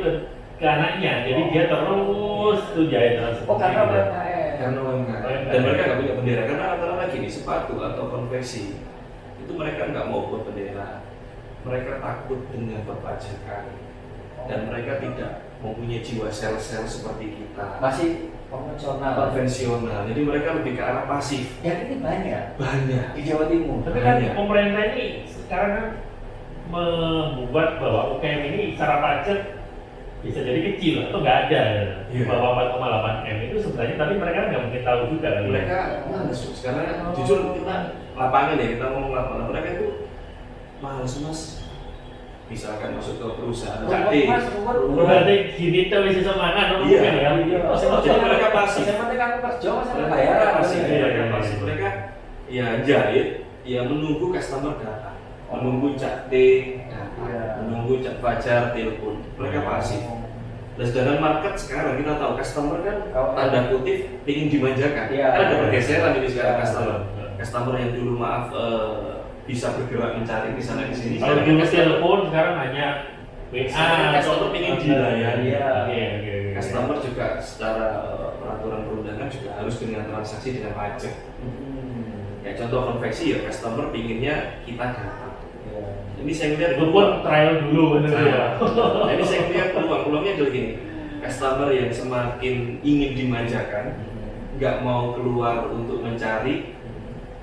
ke ke anaknya, jadi dia terus tuh jahit terus. Oh karena gitu. UMKM. Karena UMKM. Dan mereka nggak punya bendera karena rata-rata gini sepatu atau konveksi itu mereka nggak mau buat bendera. Mereka takut dengan perpajakan dan mereka tidak mempunyai jiwa sel-sel seperti kita. Masih konvensional. Konvensional. Jadi mereka lebih ke arah pasif. Dan ini banyak Banyak. di Jawa Timur. Tapi kan Banyak. pemerintah ini sekarang kan membuat bahwa UKM ini secara pajak bisa jadi kecil atau nggak ada Iya. bahwa 4,8 M itu sebenarnya, tapi mereka nggak mungkin tahu juga kan. Mereka males karena jujur kita lapangan ya, kita ngomong lapangan, mereka itu males mas. Misalkan masuk ke perusahaan Ruwet, Mas, ruwet. Berarti gini tuh bisa semangat dong Iya. kan ya. Jadi mereka pasif. Yang penting kan kerja mas ada Mereka bayaran. pasif, Iya, mereka iya, pasif. iya. Mereka ya jahit, ya menunggu customer datang, menunggu cat T, Iya. menunggu cat Fajar, telepon. Mereka pasif. Dan sedangkan market sekarang kita tahu customer kan tanda kutip ingin dimanjakan. Iya. Kan ada pergeseran ini sekarang Iya. customer. Customer yang dulu maaf bisa bergerak mencari di sana di sini. Kalau Sekarang dulu customer- telepon sekarang hanya WA. Sekarang customer ingin dilayani. Iya. Iya. Customer juga secara peraturan perundangan juga harus dengan transaksi dengan pajak. Ya contoh konveksi ya customer pinginnya kita datang. Iya. Ini saya lihat Itu pun trial dulu bener ya. Jadi saya lihat peluangnya adalah gini. Customer yang semakin ingin dimanjakan, nggak mau keluar untuk mencari,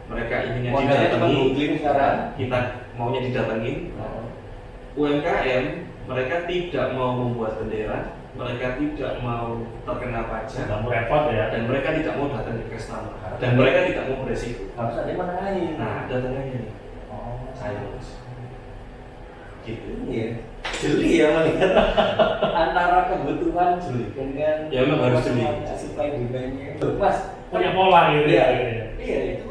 mereka inginnya Modalnya cuma didatangi, googling sekarang. kita maunya didatangi. UMKM mereka tidak mau membuat bendera, mereka tidak mau terkena pajak, Nggak mau repot ya. dan mereka tidak mau datang ke customer, dan mereka tidak mau beresiko. Harus ada yang menengahi. Nah, datangnya ini Oh, saya gitu. Iya. Jeli ya melihat antara kebutuhan Jeli. dengan Ya, memang harus jeli. supply demandnya. Mas, Punya pola gitu Iya. ya. Iya, itu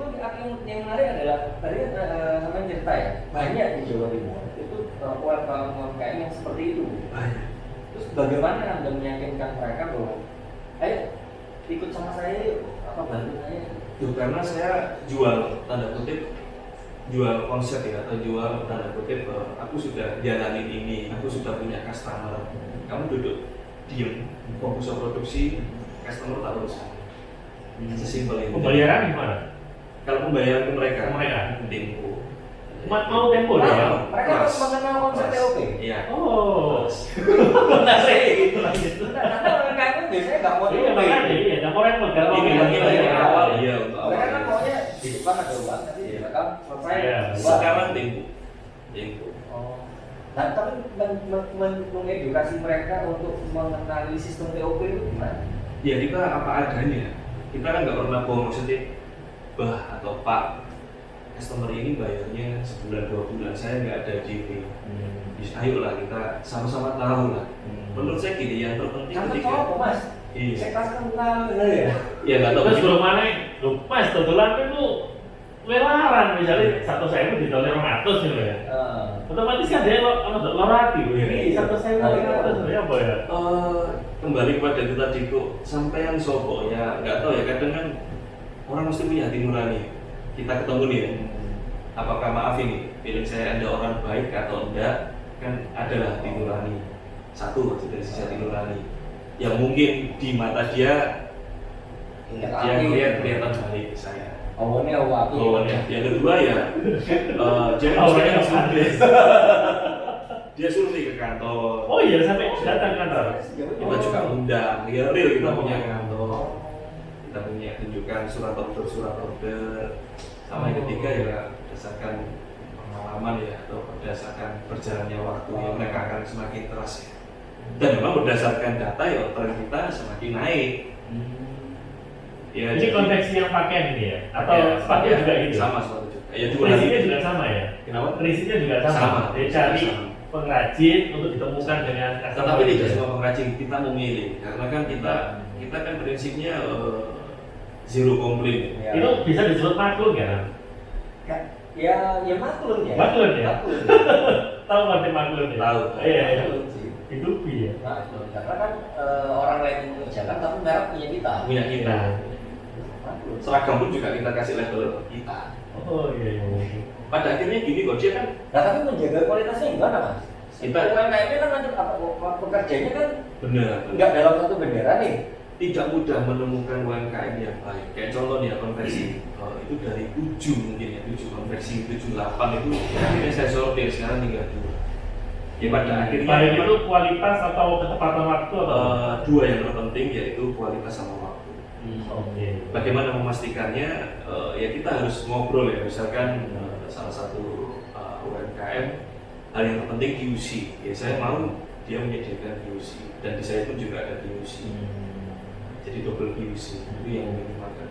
yang menarik adalah tadi sama cerita ya, banyak di Jawa Timur itu UMKM yang seperti itu. Banyak. Terus bagaimana Anda meyakinkan mereka bahwa ayo ikut sama saya yuk, apa bantu saya? Tuh, karena saya jual tanda kutip jual konsep ya atau jual tanda kutip aku sudah jalanin ini, aku sudah punya customer. Kamu duduk diem, fokus ke produksi, customer tak urusan. Sesimpel itu. Pembayaran gimana? Kalau pembayaran ke mereka, Ke mereka? tempo. Mau tempo Nah, ya? Mereka harus mengenal konsep Mas. TOP. Iya. Oh. Menarik gitu lah. Karena UMKM itu biasanya nggak mau Iya TOP. makanya iya, nggak mau repot kan? Ini mungkin iya, dari iya. awal iya untuk awal. Mereka kan maunya di depan ada uang, nanti di belakang selesai. Iya. uang. Sekarang tempo. Tempo. Oh. Nah, tapi mengedukasi mereka untuk mengenali sistem TOP itu gimana? Ya kita apa adanya. Kita kan nggak pernah bohong maksudnya bah atau pak customer ini bayarnya sebulan 2 bulan saya nggak ada DP. Ayolah kita sama-sama tahu lah. Menurut saya gini yang terpenting Kan ketika apa mas? iya Saya kasih kenal bener ya. ya nggak tahu Terus juga. belum mana? Lu mas kebetulan itu welaran misalnya 1.000 ditolong 200 gitu ya. Otomatis kan dia lorati, ini 1.000 ya apa ya? Kembali kepada itu tadi kok sampean sopo ya nggak tahu ya kadang kan orang mesti punya hati nurani. Kita ketemu nih ya. Apakah maaf ini feeling saya ada orang baik atau enggak kan adalah hati nurani. Satu dari sisi hati nurani yang mungkin di mata dia dia melihat kelihatan baik ke saya. Awalnya awal. Yang kedua ya dia Awalnya survei. Dia survei ke kantor. Oh iya sampai datang kantor. Kita juga undang, ya real kita punya kantor, kita punya tunjukkan surat order, sama yang ketiga ya berdasarkan pengalaman ya atau berdasarkan berjalannya waktu ya mereka akan semakin keras ya. Dan memang berdasarkan data ya order kita semakin naik. Ya, Ini jadi- konteksnya yang pakaian ini ya? Atau sepatu pakaian juga gitu? sama sepatu juga. Ya dua Prinsipnya juga sama ya? Kenapa? Prinsipnya juga sama. Sama. Dia cari Sama. pengrajin untuk ditemukan dengan customer. Tetapi tidak semua pengrajin kita memilih karena kan kita kan prinsipnya zero complaint. Ya. Itu bisa disebut maklum kan? Ya maklum ya. Maklum ya? Maklum. Tahu arti maklum ya? Tahu. Iya, iya. Maklum sih. Itu ya. Maklum. Karena kan orang lain yang mengerjakan tapi merek punya kita. Punya kita. Maklum. Seragam pun juga kita kasih label kita. Oh iya iya. Pada akhirnya gini kok dia kan Nah tapi menjaga kualitasnya gimana mas? Kita UMKM ini kan nanti pekerjanya kan benar. nggak dalam satu bendera nih. Tidak mudah menemukan UMKM yang baik. Kayak contoh nih ya, konversi itu dari 7 mungkin ya, 7 konversi 78 itu akhirnya saya sortir, sekarang tinggal 2. Ya pada akhirnya baik itu kualitas atau ketepatan waktu atau? dua yang terpenting yaitu kualitas sama waktu. Oke. Bagaimana memastikannya? Ya kita harus ngobrol ya, misalkan salah satu UMKM hal yang terpenting QC. Ya saya mau dia menyediakan QC dan di saya pun juga ada QC. Jadi double QC itu yang minimalkan.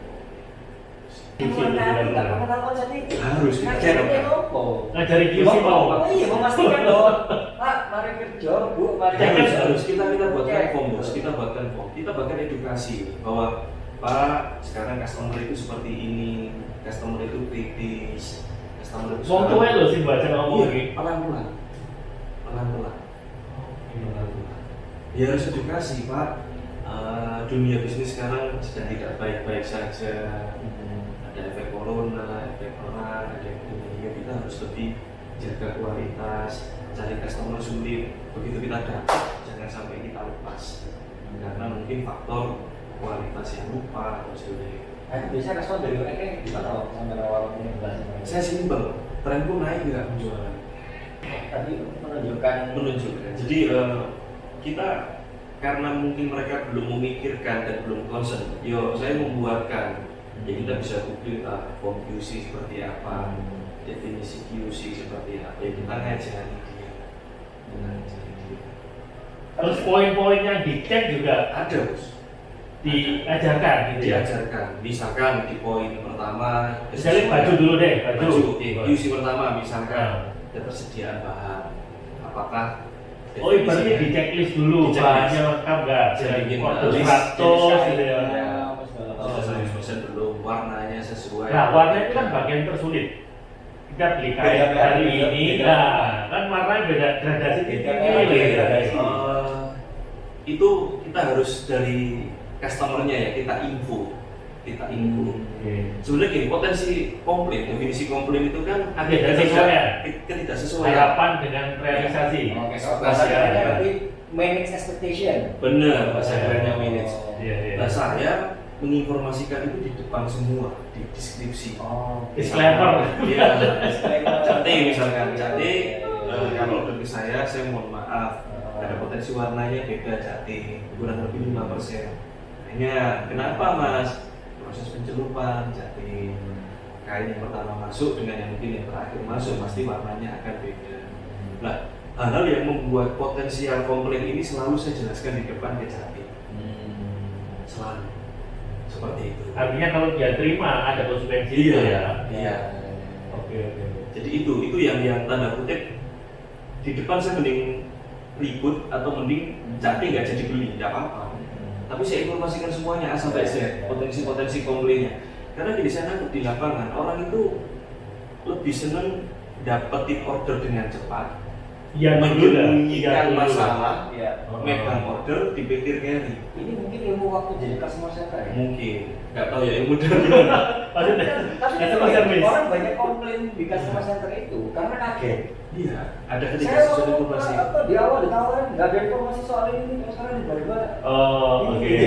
Nggak mengenal konsep ini. Harus Ngajarinnya apa? Ngajari QC mau? Oh iya, memastikan dong. Pak, mari kerja, Bu, mari Harus kita buatkan form bos, kita buatkan form, kita bahkan edukasi bahwa Pak sekarang customer itu seperti ini, customer itu kritis, customer itu. Wong tuwa lho sing baca ngomong Iya, iki. pelan-pelan. Ya harus edukasi Pak. Dunia bisnis sekarang sedang tidak baik-baik saja. Ada efek corona, efek perang, ada ini. Ya kita harus lebih jaga kualitas, cari customer sulit. Begitu kita dapat, jangan sampai kita lepas. Karena mungkin faktor kualitas yang lupa atau sebagainya. Biasanya respon dari mereka di mana sampai awal ini Saya simpel, tren pun naik nggak penjualan. tadi menunjukkan Jadi kita karena mungkin mereka belum memikirkan dan belum concern, saya membuatkan. Ya kita bisa google form QC seperti apa, definisi QC seperti apa. Ya kita ngajari dia. Terus poin-poin yang dicek juga Ada bos. diajarkan gitu ya. Diajarkan. Misalkan di poin pertama. Misalnya baju dulu deh, baju. Oke. QC pertama misalkan ketersediaan bahan. Apakah Oh, ibaratnya di checklist dulu, Di checklist. bahannya lengkap nggak? Saya bikin Waktu list, 100 gitu ya. Oh, 100% belum, warnanya sesuai. Nah, warna itu kan bagian tersulit. Kita beli kain Beda, hari beda, ini, beda. nah kan warnanya beda gradasi Beda, tinggi beda. Itu kita harus dari customernya ya, kita info. Sebenarnya gini, potensi komplain, definisi komplain itu kan ada ketidaksesuaian. harapan dengan realisasi. Oke, so bahasanya berarti manage expectation. Benar, bahasa kerennya manage. Iya, iya. Nah saya menginformasikan itu di depan semua, di deskripsi. Oh, Disclaimer. Iya, Cate misalkan, kalau order ke saya mohon maaf, ada potensi warnanya beda Cate, kurang lebih 5%. Hanya kenapa mas? Proses pencelupan, Cate. Kain yang pertama masuk dengan yang mungkin yang terakhir masuk, pasti warnanya akan beda. Nah, hal-hal yang membuat potensial komplain ini selalu saya jelaskan di depan ke Cate. Selalu. Seperti itu. Artinya kalau dia terima ada konsekuensi itu ya. Iya. Oke. Jadi itu yang tanda kutip di depan saya mending ribut atau mending Cate nggak jadi beli, nggak apa-apa. Tapi saya informasikan semuanya A sampai Z, potensi komplainnya. Karena di sana di lapangan orang itu lebih senang dapetin order dengan cepat, menyembunyikan masalah, megang order, dipikir carry. Ini mungkin ilmu waktu jadi customer center ya? Mungkin, nggak tahu ya ilmu dari mana. Tapi Customer service. orang banyak komplain di customer center itu karena kaget. Iya, ada Saya ketidaksesuaian waktu informasi. di awal ditawarin nggak ada informasi soal ini, terus sekarang tiba-tiba. Oh, oke.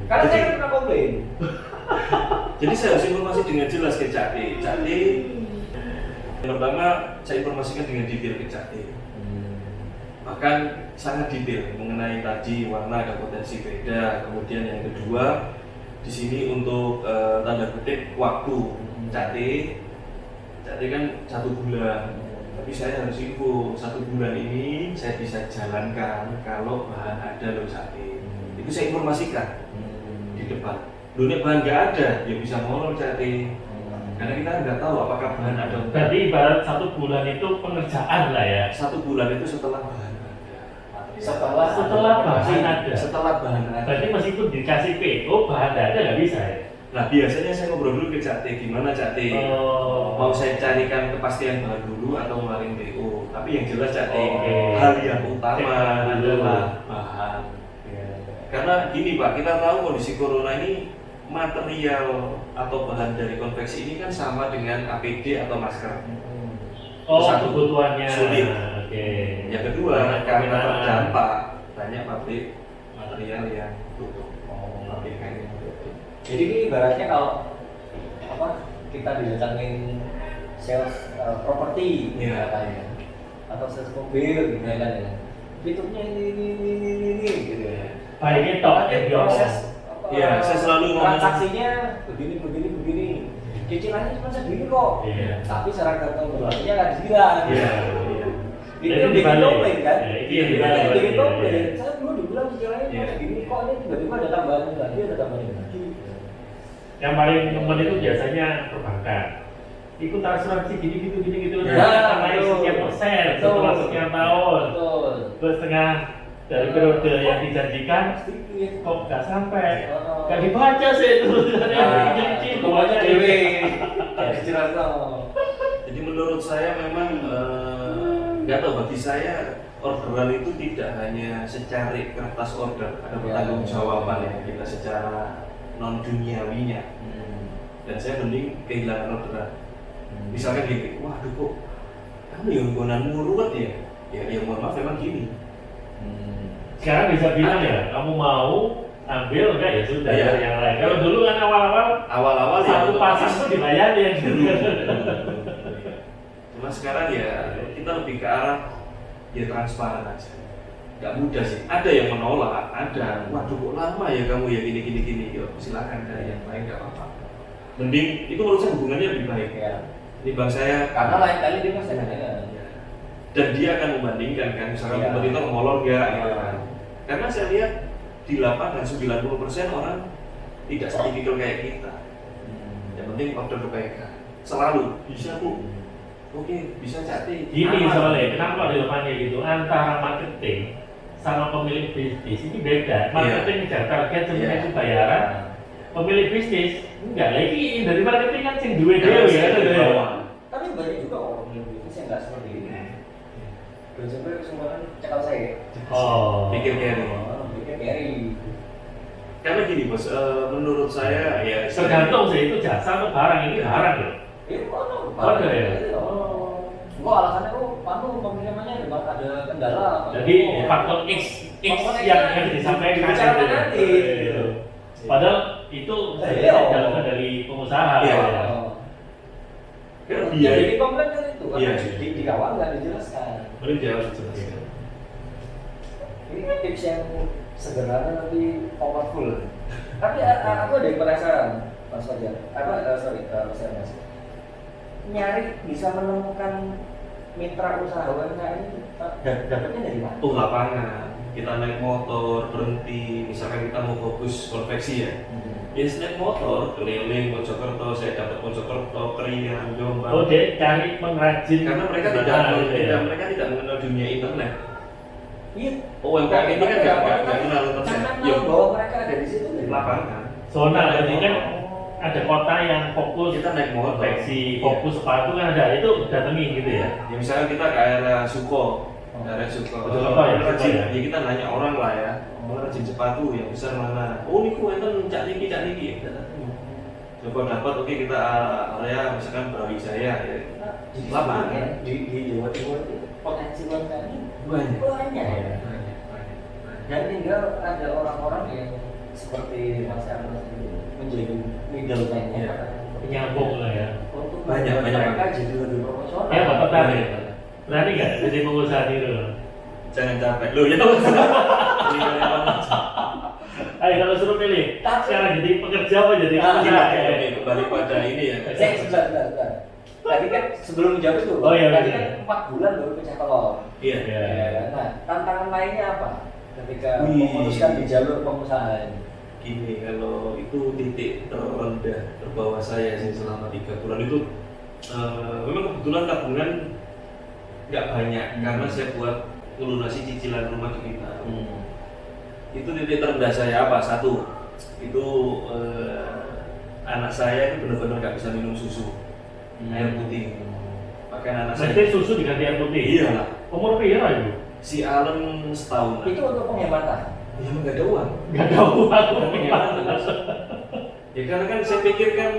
Karena saya kan pernah komplain. Jadi saya harus informasi dengan jelas ke Cate. Yang pertama saya informasikan dengan detail ke Cate. Bahkan sangat detail mengenai tadi warna ada potensi beda. Kemudian yang kedua di sini untuk tanda kutip waktu Cate kan 1 bulan. Tapi saya harus info 1 bulan ini saya bisa jalankan kalau bahan ada loh Cate. Itu saya informasikan di depan. Dunia bahan nggak ada, ya bisa molor Cate. Karena kita nggak tahu apakah bahan ada. Berarti ibarat 1 bulan itu pengerjaan lah ya. 1 bulan itu setelah bahan ada. Setelah bahan ada. Setelah bahan ada. Berarti meskipun dikasih PO bahan nggak ada nggak bisa ya. Nah biasanya saya ngobrol dulu ke Cate, gimana Cate? Mau saya carikan kepastian bahan dulu atau ngeluarin PO? Tapi yang jelas Cate, hal yang utama adalah bahan. Karena gini Pak, kita tahu kondisi corona ini material atau bahan dari konveksi ini kan sama dengan APD atau masker. Oh, Satu, kebutuhannya. sulit. Oke. Yang kedua, Banyak karena peminat. terdampak banyak pabrik material yang tutup, pabrik kain yang tutup. Jadi ini ibaratnya kalau apa kita didatangin sales properti Iya. katanya atau sales mobil gitu kan ya. Fiturnya ini gitu ya. Baiknya tok Tapi yang diomong. proses Iya, saya selalu ngomong. transaksinya begini. Cicilannya cuma segini kok. Iya. Tapi syarat kartu berlakunya kan sekian. Iya. Itu Jadi yang bikin dibalik. komplain kan? Ya, itu yang Itu yang dibalik. bikin komplain. Iya. Saya dulu dibilang cicilannya Iya. cuma segini kok, ini tiba-tiba ada tambahan lagi, ada tambahan lagi. Yang paling nemen itu biasanya perbankan. Ikut asuransi gini gitu. Ya, Naik betul. sekian persen Betul. setelah sekian tahun. Betul. Terus setengah dari periode yang dijanjikan Sedikit. kok nggak sampai. Oh. Nggak dibaca sih itu Nah, dijanji kebaca dewe. Jelas Jadi menurut saya memang nggak tahu, bagi saya orderan itu tidak hanya secari kertas order, ada pertanggungjawaban ya kita secara non duniawinya. Dan saya mending kehilangan orderan. Misalkan gini, waduh kok kamu yang gonanmu ruwet ya? Ya mohon maaf memang gini. Sekarang bisa bilang ya, kamu mau ambil enggak ya sudah Iya. dari yang lain. Kalau dulu kan awal-awal Awal-awal ya satu untuk pasang tuh dibayarin. Cuma sekarang ya kita lebih ke arah ya transparan aja. Gak mudah sih. Ada yang menolak, ada. Waduh kok lama ya kamu ya gini. Yo silakan dari yang lain gak apa-apa. Mending itu menurut saya hubungannya lebih baik. Ya. Ini bang saya Karena lain kali dia pasti ada. dan dia akan membandingkan kan, misalkan Iya. pemerintah ngomong enggak gitu Iya. kan. Karena saya lihat di lapangan 90% orang tidak setipikal kayak kita. Yang penting order kebaikan. Selalu bisa bu. Oke, bisa cari. Gini soalnya, kenapa di depannya gitu? Antara marketing sama pemilik bisnis ini beda. Marketing ngejar target sebenarnya Iya. itu bayaran. Pemilik bisnis enggak lagi dari marketing kan sing duwe dhewe ya. di bawah. Tapi banyak juga orang yang bisnis yang nggak seperti ini. Dan sampai kesempatan cekal saya. Oh. Pikir carry. Bikin carry. Karena gini bos, menurut saya ya Tergantung sih itu jasa atau barang, ini barang loh. Itu kan Ada ya? Kok alasannya kok panu pengirimannya ada kendala. Jadi faktor X yang disampaikan dibicarakan gitu. nanti. Gitu. Padahal itu Iya. jalan dari pengusaha. Iya. Ya. Kan Yang dia jadi komplain kan itu, Iya. karena di awal nggak dijelaskan. mending dia harus jelaskan. Ini tips yang sederhana tapi powerful. Tapi aku ada yang penasaran, Mas Fajar. Mas Ernest. Nyari bisa menemukan mitra usaha UMKM itu dapatnya dari mana? Tuh lapangan, kita naik motor berhenti, misalkan kita mau fokus konveksi ya. Ya naik motor keliling Mojokerto, saya dapat Mojokerto, Krian, Jombang. Oh, dia cari pengrajin. Karena mereka mereka tidak mengenal dunia internet. Iya. UMKM ini kan nggak kenal internet. Karena Ya bahwa mereka ada di situ dari lapangan. Zona berarti kan ada kota yang fokus Kita naik motor. konveksi, fokus sepatu kan ada, itu datengin gitu ya. Ya misalnya kita ke area Suko, daerah Suko. Mojokerto ya, Rajin, Suko ya. ya kita nanya orang lah ya, rajin sepatu yang besar mana? Oh ini enten cak niki. Coba dapat, oke kita area misalkan Brawijaya ya. Jadi Lapangan. sebenarnya di Jawa Timur itu potensi UMKM ini Banyak. banyak ya. Dan tinggal ada orang-orang yang seperti Mas Ernest ini menjadi middleman Iya. Penyambung lah ya. untuk Banyak, membuat banyak mereka jadi lebih profesional. Ya, Bapak tahu. Banyak. Berani nggak jadi pengusaha itu? Jangan capek lu ya. Ini karyawan aja. Ayo kalau suruh pilih, sekarang jadi pekerja apa jadi Ah, pengusaha? iya, Oke, kembali pada ini ya. Sebentar. Tadi kan sebelum menjawab itu, Oh, iya, tadi iya. kan 4 bulan baru pecah telur. Iya. Ya. Nah, tantangan lainnya apa ketika Wih. memutuskan di jalur pengusaha ini? Gini, kalau itu titik terendah terbawah saya sih selama 3 bulan itu memang kebetulan tabungan nggak banyak karena saya buat melunasi cicilan rumah kita. Itu titik terendah saya apa? Satu, itu anak saya itu benar-benar nggak bisa minum susu air putih. Bahkan anak saya Nanti susu diganti air putih. iya lah. Umur pira itu? Si Allen setahun. Itu untuk penghematan. Ya nggak ada uang. Gak tahu aku. Ya karena kan saya pikir kan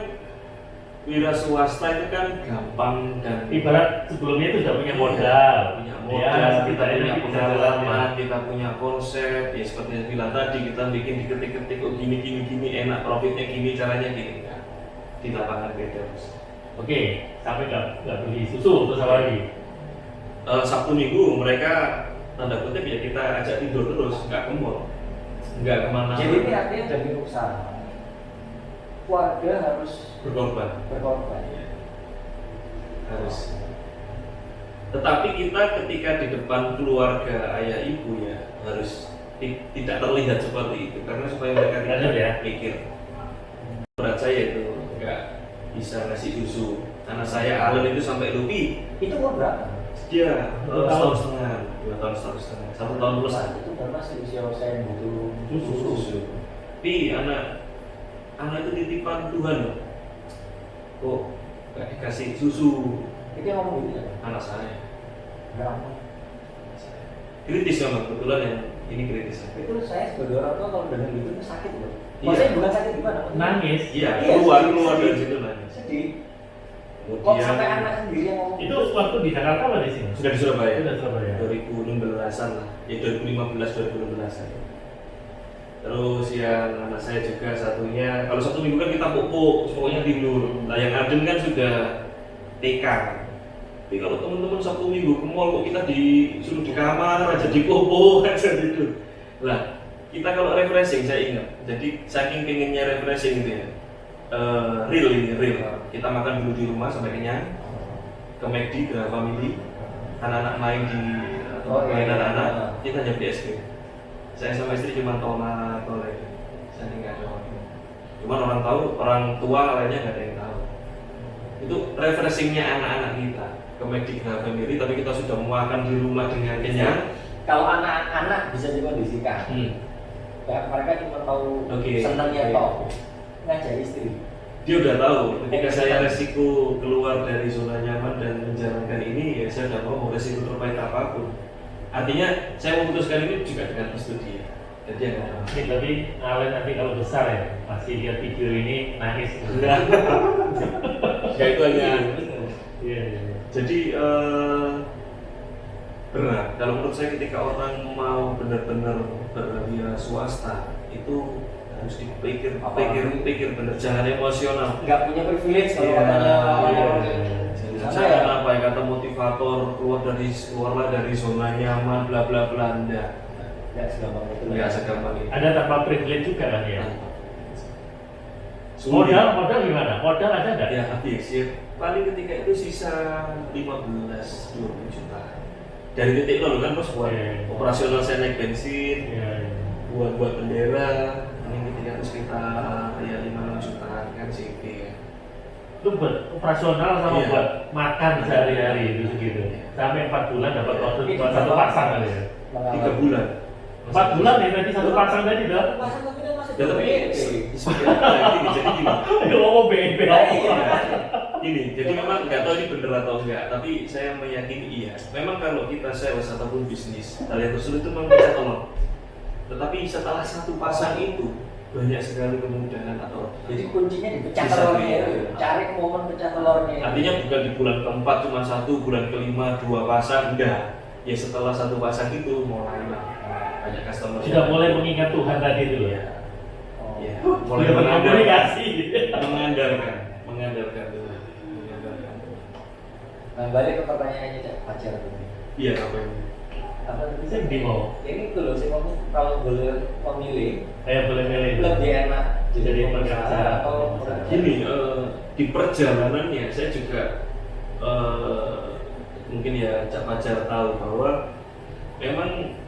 wira swasta itu kan gampang dan Ibarat sebelumnya itu sudah punya modal. punya Ya, modal, kita kita punya ini bisa pengalaman, jalan, kita punya konsep, ya seperti yang bilang tadi kita bikin diketik-ketik oh gini enak, profitnya gini, caranya gini. Nah, di lapangan beda Mas. Oke, sampai nggak beli susu terus apa lagi? Sabtu Minggu mereka tanda kutip ya kita ajak tidur terus, nggak ke mall, nggak kemana. Jadi ini artinya dari usaha keluarga harus berkorban. berkorban. Harus. Tetapi kita ketika di depan keluarga ayah ibu ya harus tidak terlihat seperti itu karena supaya mereka Lanjut tidak ya. mikir. Berat saya itu nggak bisa ngasih susu. Anak saya Allen itu sampai lupi. Itu umur berapa? Dia 2 tahun setengah, 2 tahun setengah, 1 tahun plus. Itu baru masih usia yang butuh Susu. Tapi anak itu titipan Tuhan loh. Kok nggak dikasih susu Itu yang ngomong gitu ya? anak saya? Berapa? Kritis memang kebetulan yang ini kritis. Itu saya sebagai orang tua kalau dengar gitu itu sakit loh. Iya. Maksudnya bukan sakit gimana? Nangis. Iya, Iya, keluar sedih. dari situ nangis. Sedih. Kok Kemudian sampai anak sendiri yang ngomong Itu waktu di Jakarta apa di sini? sudah di Surabaya. Sudah Surabaya. 2016-an lah, ya 2015-2016an. Terus yang anak saya juga satunya, kalau Sabtu Minggu kan kita pupuk, pokoknya tidur. Nah yang Arden kan sudah TK. Tapi kalau teman-teman Sabtu Minggu ke mall kok kita disuruh di kamar aja dipupuk aja tidur. Lah kita kalau refreshing saya ingat, jadi saking pengennya refreshing gitu ya. Real ini real. Kita makan dulu di rumah sampai kenyang. Ke McD, ke family, anak-anak main di mainan anak, kita nyampe es krim. Saya sama istri cuma tomat, saya nggak ada waktu. Cuma orang tua lainnya nggak ada yang tahu. Itu refreshingnya anak-anak kita ke McD, ke family, tapi kita sudah makan di rumah dengan kenyang. kalau anak-anak bisa dikondisikan. Ya, mereka cuma tahu senangnya toh. Ngajak istri. Dia udah tahu ketika saya resiko keluar dari zona nyaman dan menjalankan ini ya saya udah mau resiko terbaik apapun. Artinya saya memutuskan ini juga dengan restu dia. Jadi ya nggak ada. Tapi Alen nanti kalau besar ya masih lihat video ini nangis. Ya itu hanya. Iya. Jadi berat. Kalau menurut saya ketika orang mau benar-benar berwira swasta itu harus dipikir bener, jangan emosional. Nggak punya privilege kalau Iya, katanya jangan apa yang kata motivator keluarlah dari zona nyaman bla bla bla. nggak segampang itu. Nggak segampang itu. Ada tanpa privilege juga kan ya. Sulit. Modal gimana? Modal ada nggak? Ya habis ya. Paling ketika itu sisa 15-20 juta. Dari titik nol kan bos buat Iya. operasional saya naik bensin, Iya. buat bendera. Ini ketika itu sekitar ya 5-6 jutaan kan CV ya. Itu buat operasional sama Iya. buat makan sehari-hari itu segitu. Sampai 4 bulan dapat Iya. order buat satu pasang kali ya. 3 bulan. 4 bulan ya berarti satu pasang tadi dah. Masa tapi kan masih Ya tapi jadi gini. Ayo ngomong BB. Ini, jadi memang nggak tahu ini bener atau enggak, tapi saya meyakini iya. Memang kalau kita sales ataupun bisnis, hal yang tersulit itu memang pecah telur. Tetapi setelah satu pasang itu banyak sekali kemudahan atau Jadi kuncinya di pecah Bisa telurnya di- itu. Cari momen pecah telurnya. artinya bukan di bulan keempat cuma 1, bulan kelima 2 pasang, enggak. Ya setelah satu pasang itu mulai banyak customer. Sudah mulai mengingat Tuhan tadi itu ya. Oh. Ya, Mulai mulai berkomunikasi. mengandalkan Tuhan. Nah, balik ke pertanyaannya Cak, pacar itu. Iya, apa yang Apa tadi Saya bingung. Ini tuh loh, saya ngomong kalau boleh memilih Saya boleh milih. lebih enak Jadi jadi pengusaha pengusaha atau gini di perjalanannya saya juga mungkin ya Cak Fajar tahu bahwa memang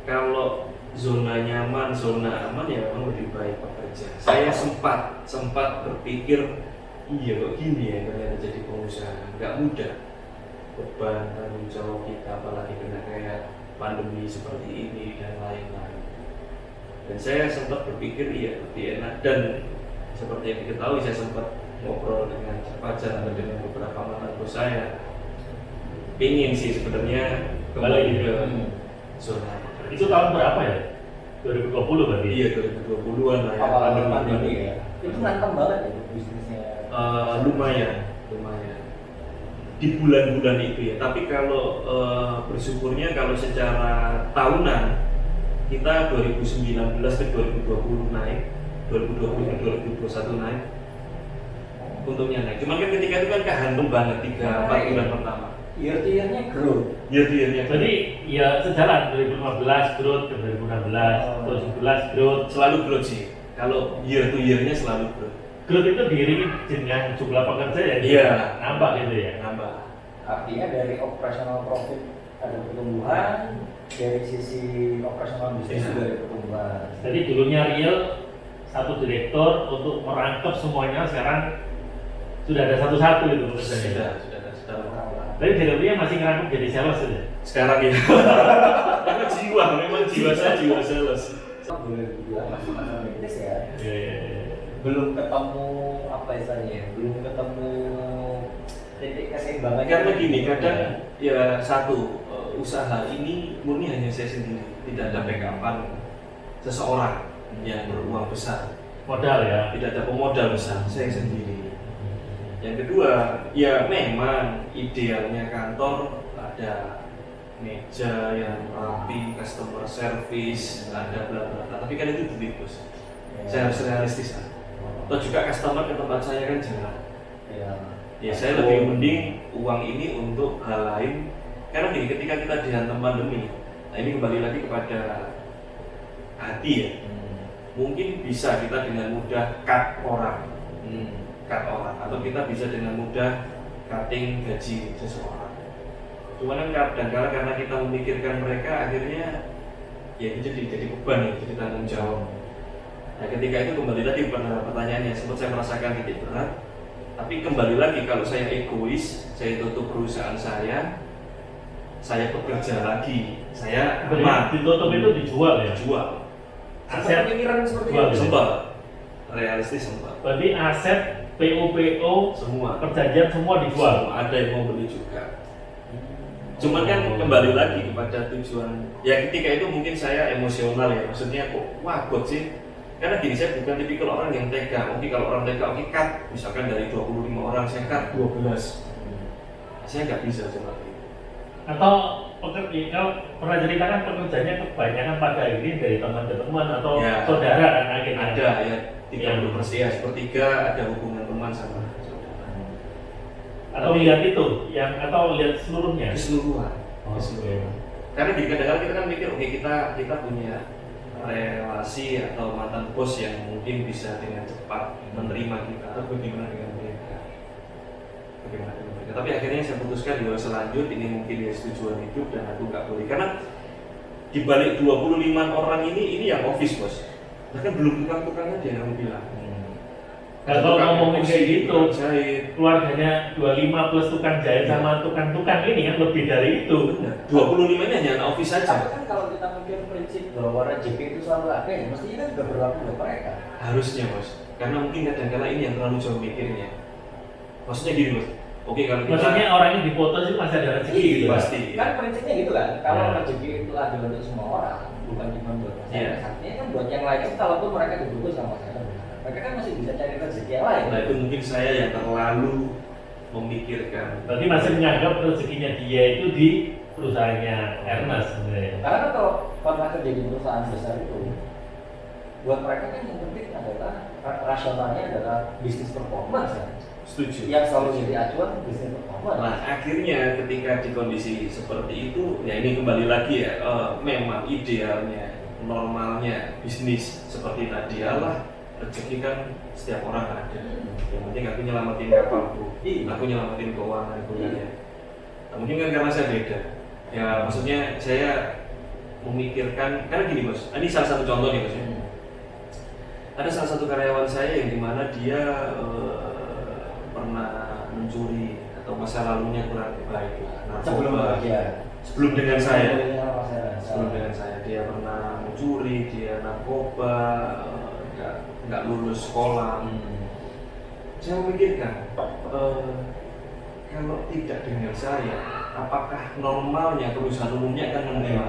kalau zona nyaman, zona aman ya memang lebih baik bekerja. Saya sempat berpikir iya kok gini ya ternyata jadi pengusaha nggak mudah, beban tanggung jawab kita apalagi kena kayak pandemi seperti ini dan lain-lain. Dan saya sempat berpikir iya lebih enak, dan seperti yang diketahui saya sempat ngobrol dengan Cak Fajar atau dengan beberapa mantan bos saya, pingin sih sebenarnya kembali ke zona. Itu tahun berapa ya? 2020 berarti. Iya 2020-an lah ya, apa pandemi. pandemi ya. Itu ngantem banget ya bisnisnya. lumayan di bulan-bulan itu ya. Tapi kalau bersyukurnya kalau secara tahunan kita 2019 ke 2020 naik, 2020 ke 2021 naik, untungnya naik. Cuman kan ketika itu kan kehantam banget 3-4 bulan pertama. Year-to-year-nya growth. Year-to-year-nya. Jadi ya sejalan 2015 growth ke 2016, 2017 growth. Selalu growth sih. Kalau year-to-year-nya selalu growth. Growth itu diiringi dengan jumlah pekerja ya. Iya. Nambah gitu ya. Nambah. Artinya dari operational profit ada pertumbuhan, dari sisi operational bisnis juga ada pertumbuhan. Jadi dulunya real satu direktur untuk merangkap semuanya, sekarang sudah ada satu-satu itu pekerjaannya. Sudah. Tapi direkturnya masih ngerangkap jadi sales saja. Sekarang ya. Karena memang jiwa saya jiwa sales. Boleh dibilang masih masa bisnis ya. Iya. Belum ketemu apa istilahnya, belum ketemu titik keseimbangan. Karena gini, kadang ya satu usaha ini murni hanya saya sendiri, tidak ada backupan seseorang yang beruang besar. Modal ya. Tidak ada pemodal besar, saya sendiri. Yang kedua, ya memang idealnya kantor ada meja yang rapi, customer service, ada bla bla bla. Tapi kan itu duit bos. Saya harus realistis kan. Atau juga customer ke tempat saya kan jarang. Ya saya lebih mending uang ini untuk hal lain. Karena gini, ketika kita dihantam pandemi, nah ini kembali lagi kepada hati ya. Mungkin bisa kita dengan mudah cut orang, atau kita bisa dengan mudah cutting gaji seseorang. Cuman kan kadang-kadang karena kita memikirkan mereka, akhirnya ya itu jadi beban ya, jadi tanggung jawab. Nah ketika itu kembali tadi pertanyaannya, sempat saya merasakan titik berat. Tapi kembali lagi, kalau saya egois, saya tutup perusahaan saya bekerja lagi, saya aman. Ditutup itu dijual ya. Jual. Aset pemikiran seperti Jual. itu. Sempat realistis sempat. Berarti aset PO Semua perjanjian semua dijual. ada yang mau beli juga. Cuman kan kembali lagi kepada tujuan. Ya ketika itu mungkin saya emosional ya, maksudnya kok wagot sih. Karena gini, saya bukan tipikal orang yang tega. Oke, kalau orang tega, oke cut. Misalkan dari 25 orang saya cut 12. Saya nggak bisa seperti itu. Atau kalau pernah ceritakan pekerjaannya kebanyakan pada ini dari teman-teman atau Ya. saudara kan akhirnya. Ada ya 30% ya, sepertiga ada hubungan teman sama saudara. Atau lihat itu, atau lihat seluruhnya. Keseluruhan. Oh, Keseluruhan. Karena gini, kadang-kadang kita kan mikir, oke kita punya relasi atau mantan bos yang mungkin bisa dengan cepat menerima kita, atau bagaimana dengan mereka. Tapi akhirnya saya putuskan di selanjut ini mungkin dia tujuan hidup dan aku nggak boleh, karena di balik 25 orang ini yang office bos, bahkan belum tukang-tukang aja yang bilang. Kalau ngomongin kayak gitu, jahit. keluarganya 25 plus tukang jahit sama tukang-tukang ini kan lebih dari itu. Benar. 25 ini hanya anak office Tapi saja. kan kalau kita mikir prinsip bahwa rezeki itu selalu ada, ya mestinya kan juga berlaku buat mereka. Harusnya bos, karena mungkin kadang-kala ini yang terlalu jauh mikirnya. Maksudnya gini bos, oke kalau kita Maksudnya orang yang dipoto itu masih ada rezeki gitu. pasti. Kan prinsipnya gitu kan, kalau Ya. rezeki itu ada untuk semua orang, bukan cuma buat masyarakat. Iya. Artinya kan buat yang lain, kalaupun mereka didukung sama masyarakat, mereka kan masih bisa cari rezeki yang lain. Nah itu mungkin saya yang terlalu memikirkan. Berarti masih menganggap rezekinya dia itu di perusahaannya Ernest sebenarnya. Karena kan kalau pernah kerja di perusahaan besar itu, buat mereka kan yang penting adalah rasionalnya adalah bisnis performance kan. Setuju. Yang selalu jadi acuan bisnis performance. Nah akhirnya ketika di kondisi seperti itu, ya ini kembali lagi ya, memang idealnya, normalnya bisnis seperti tadi lah, rezeki kan setiap orang ada. Yang penting aku nyelamatin kapalku, aku nyelamatin keuanganku kan ya. Nah, mungkin kan karena saya beda. Ya maksudnya saya memikirkan, karena gini bos, ini salah satu contoh nih bos. Ada salah satu karyawan saya yang dimana dia pernah mencuri atau masa lalunya kurang baik lah. Sebelum Narkoba. bekerja. Sebelum dengan saya. Sebelum Dengan saya, dia pernah mencuri, dia narkoba, nggak lulus sekolah. Saya memikirkan, kalau tidak dengan saya, apakah normalnya perusahaan umumnya akan menerima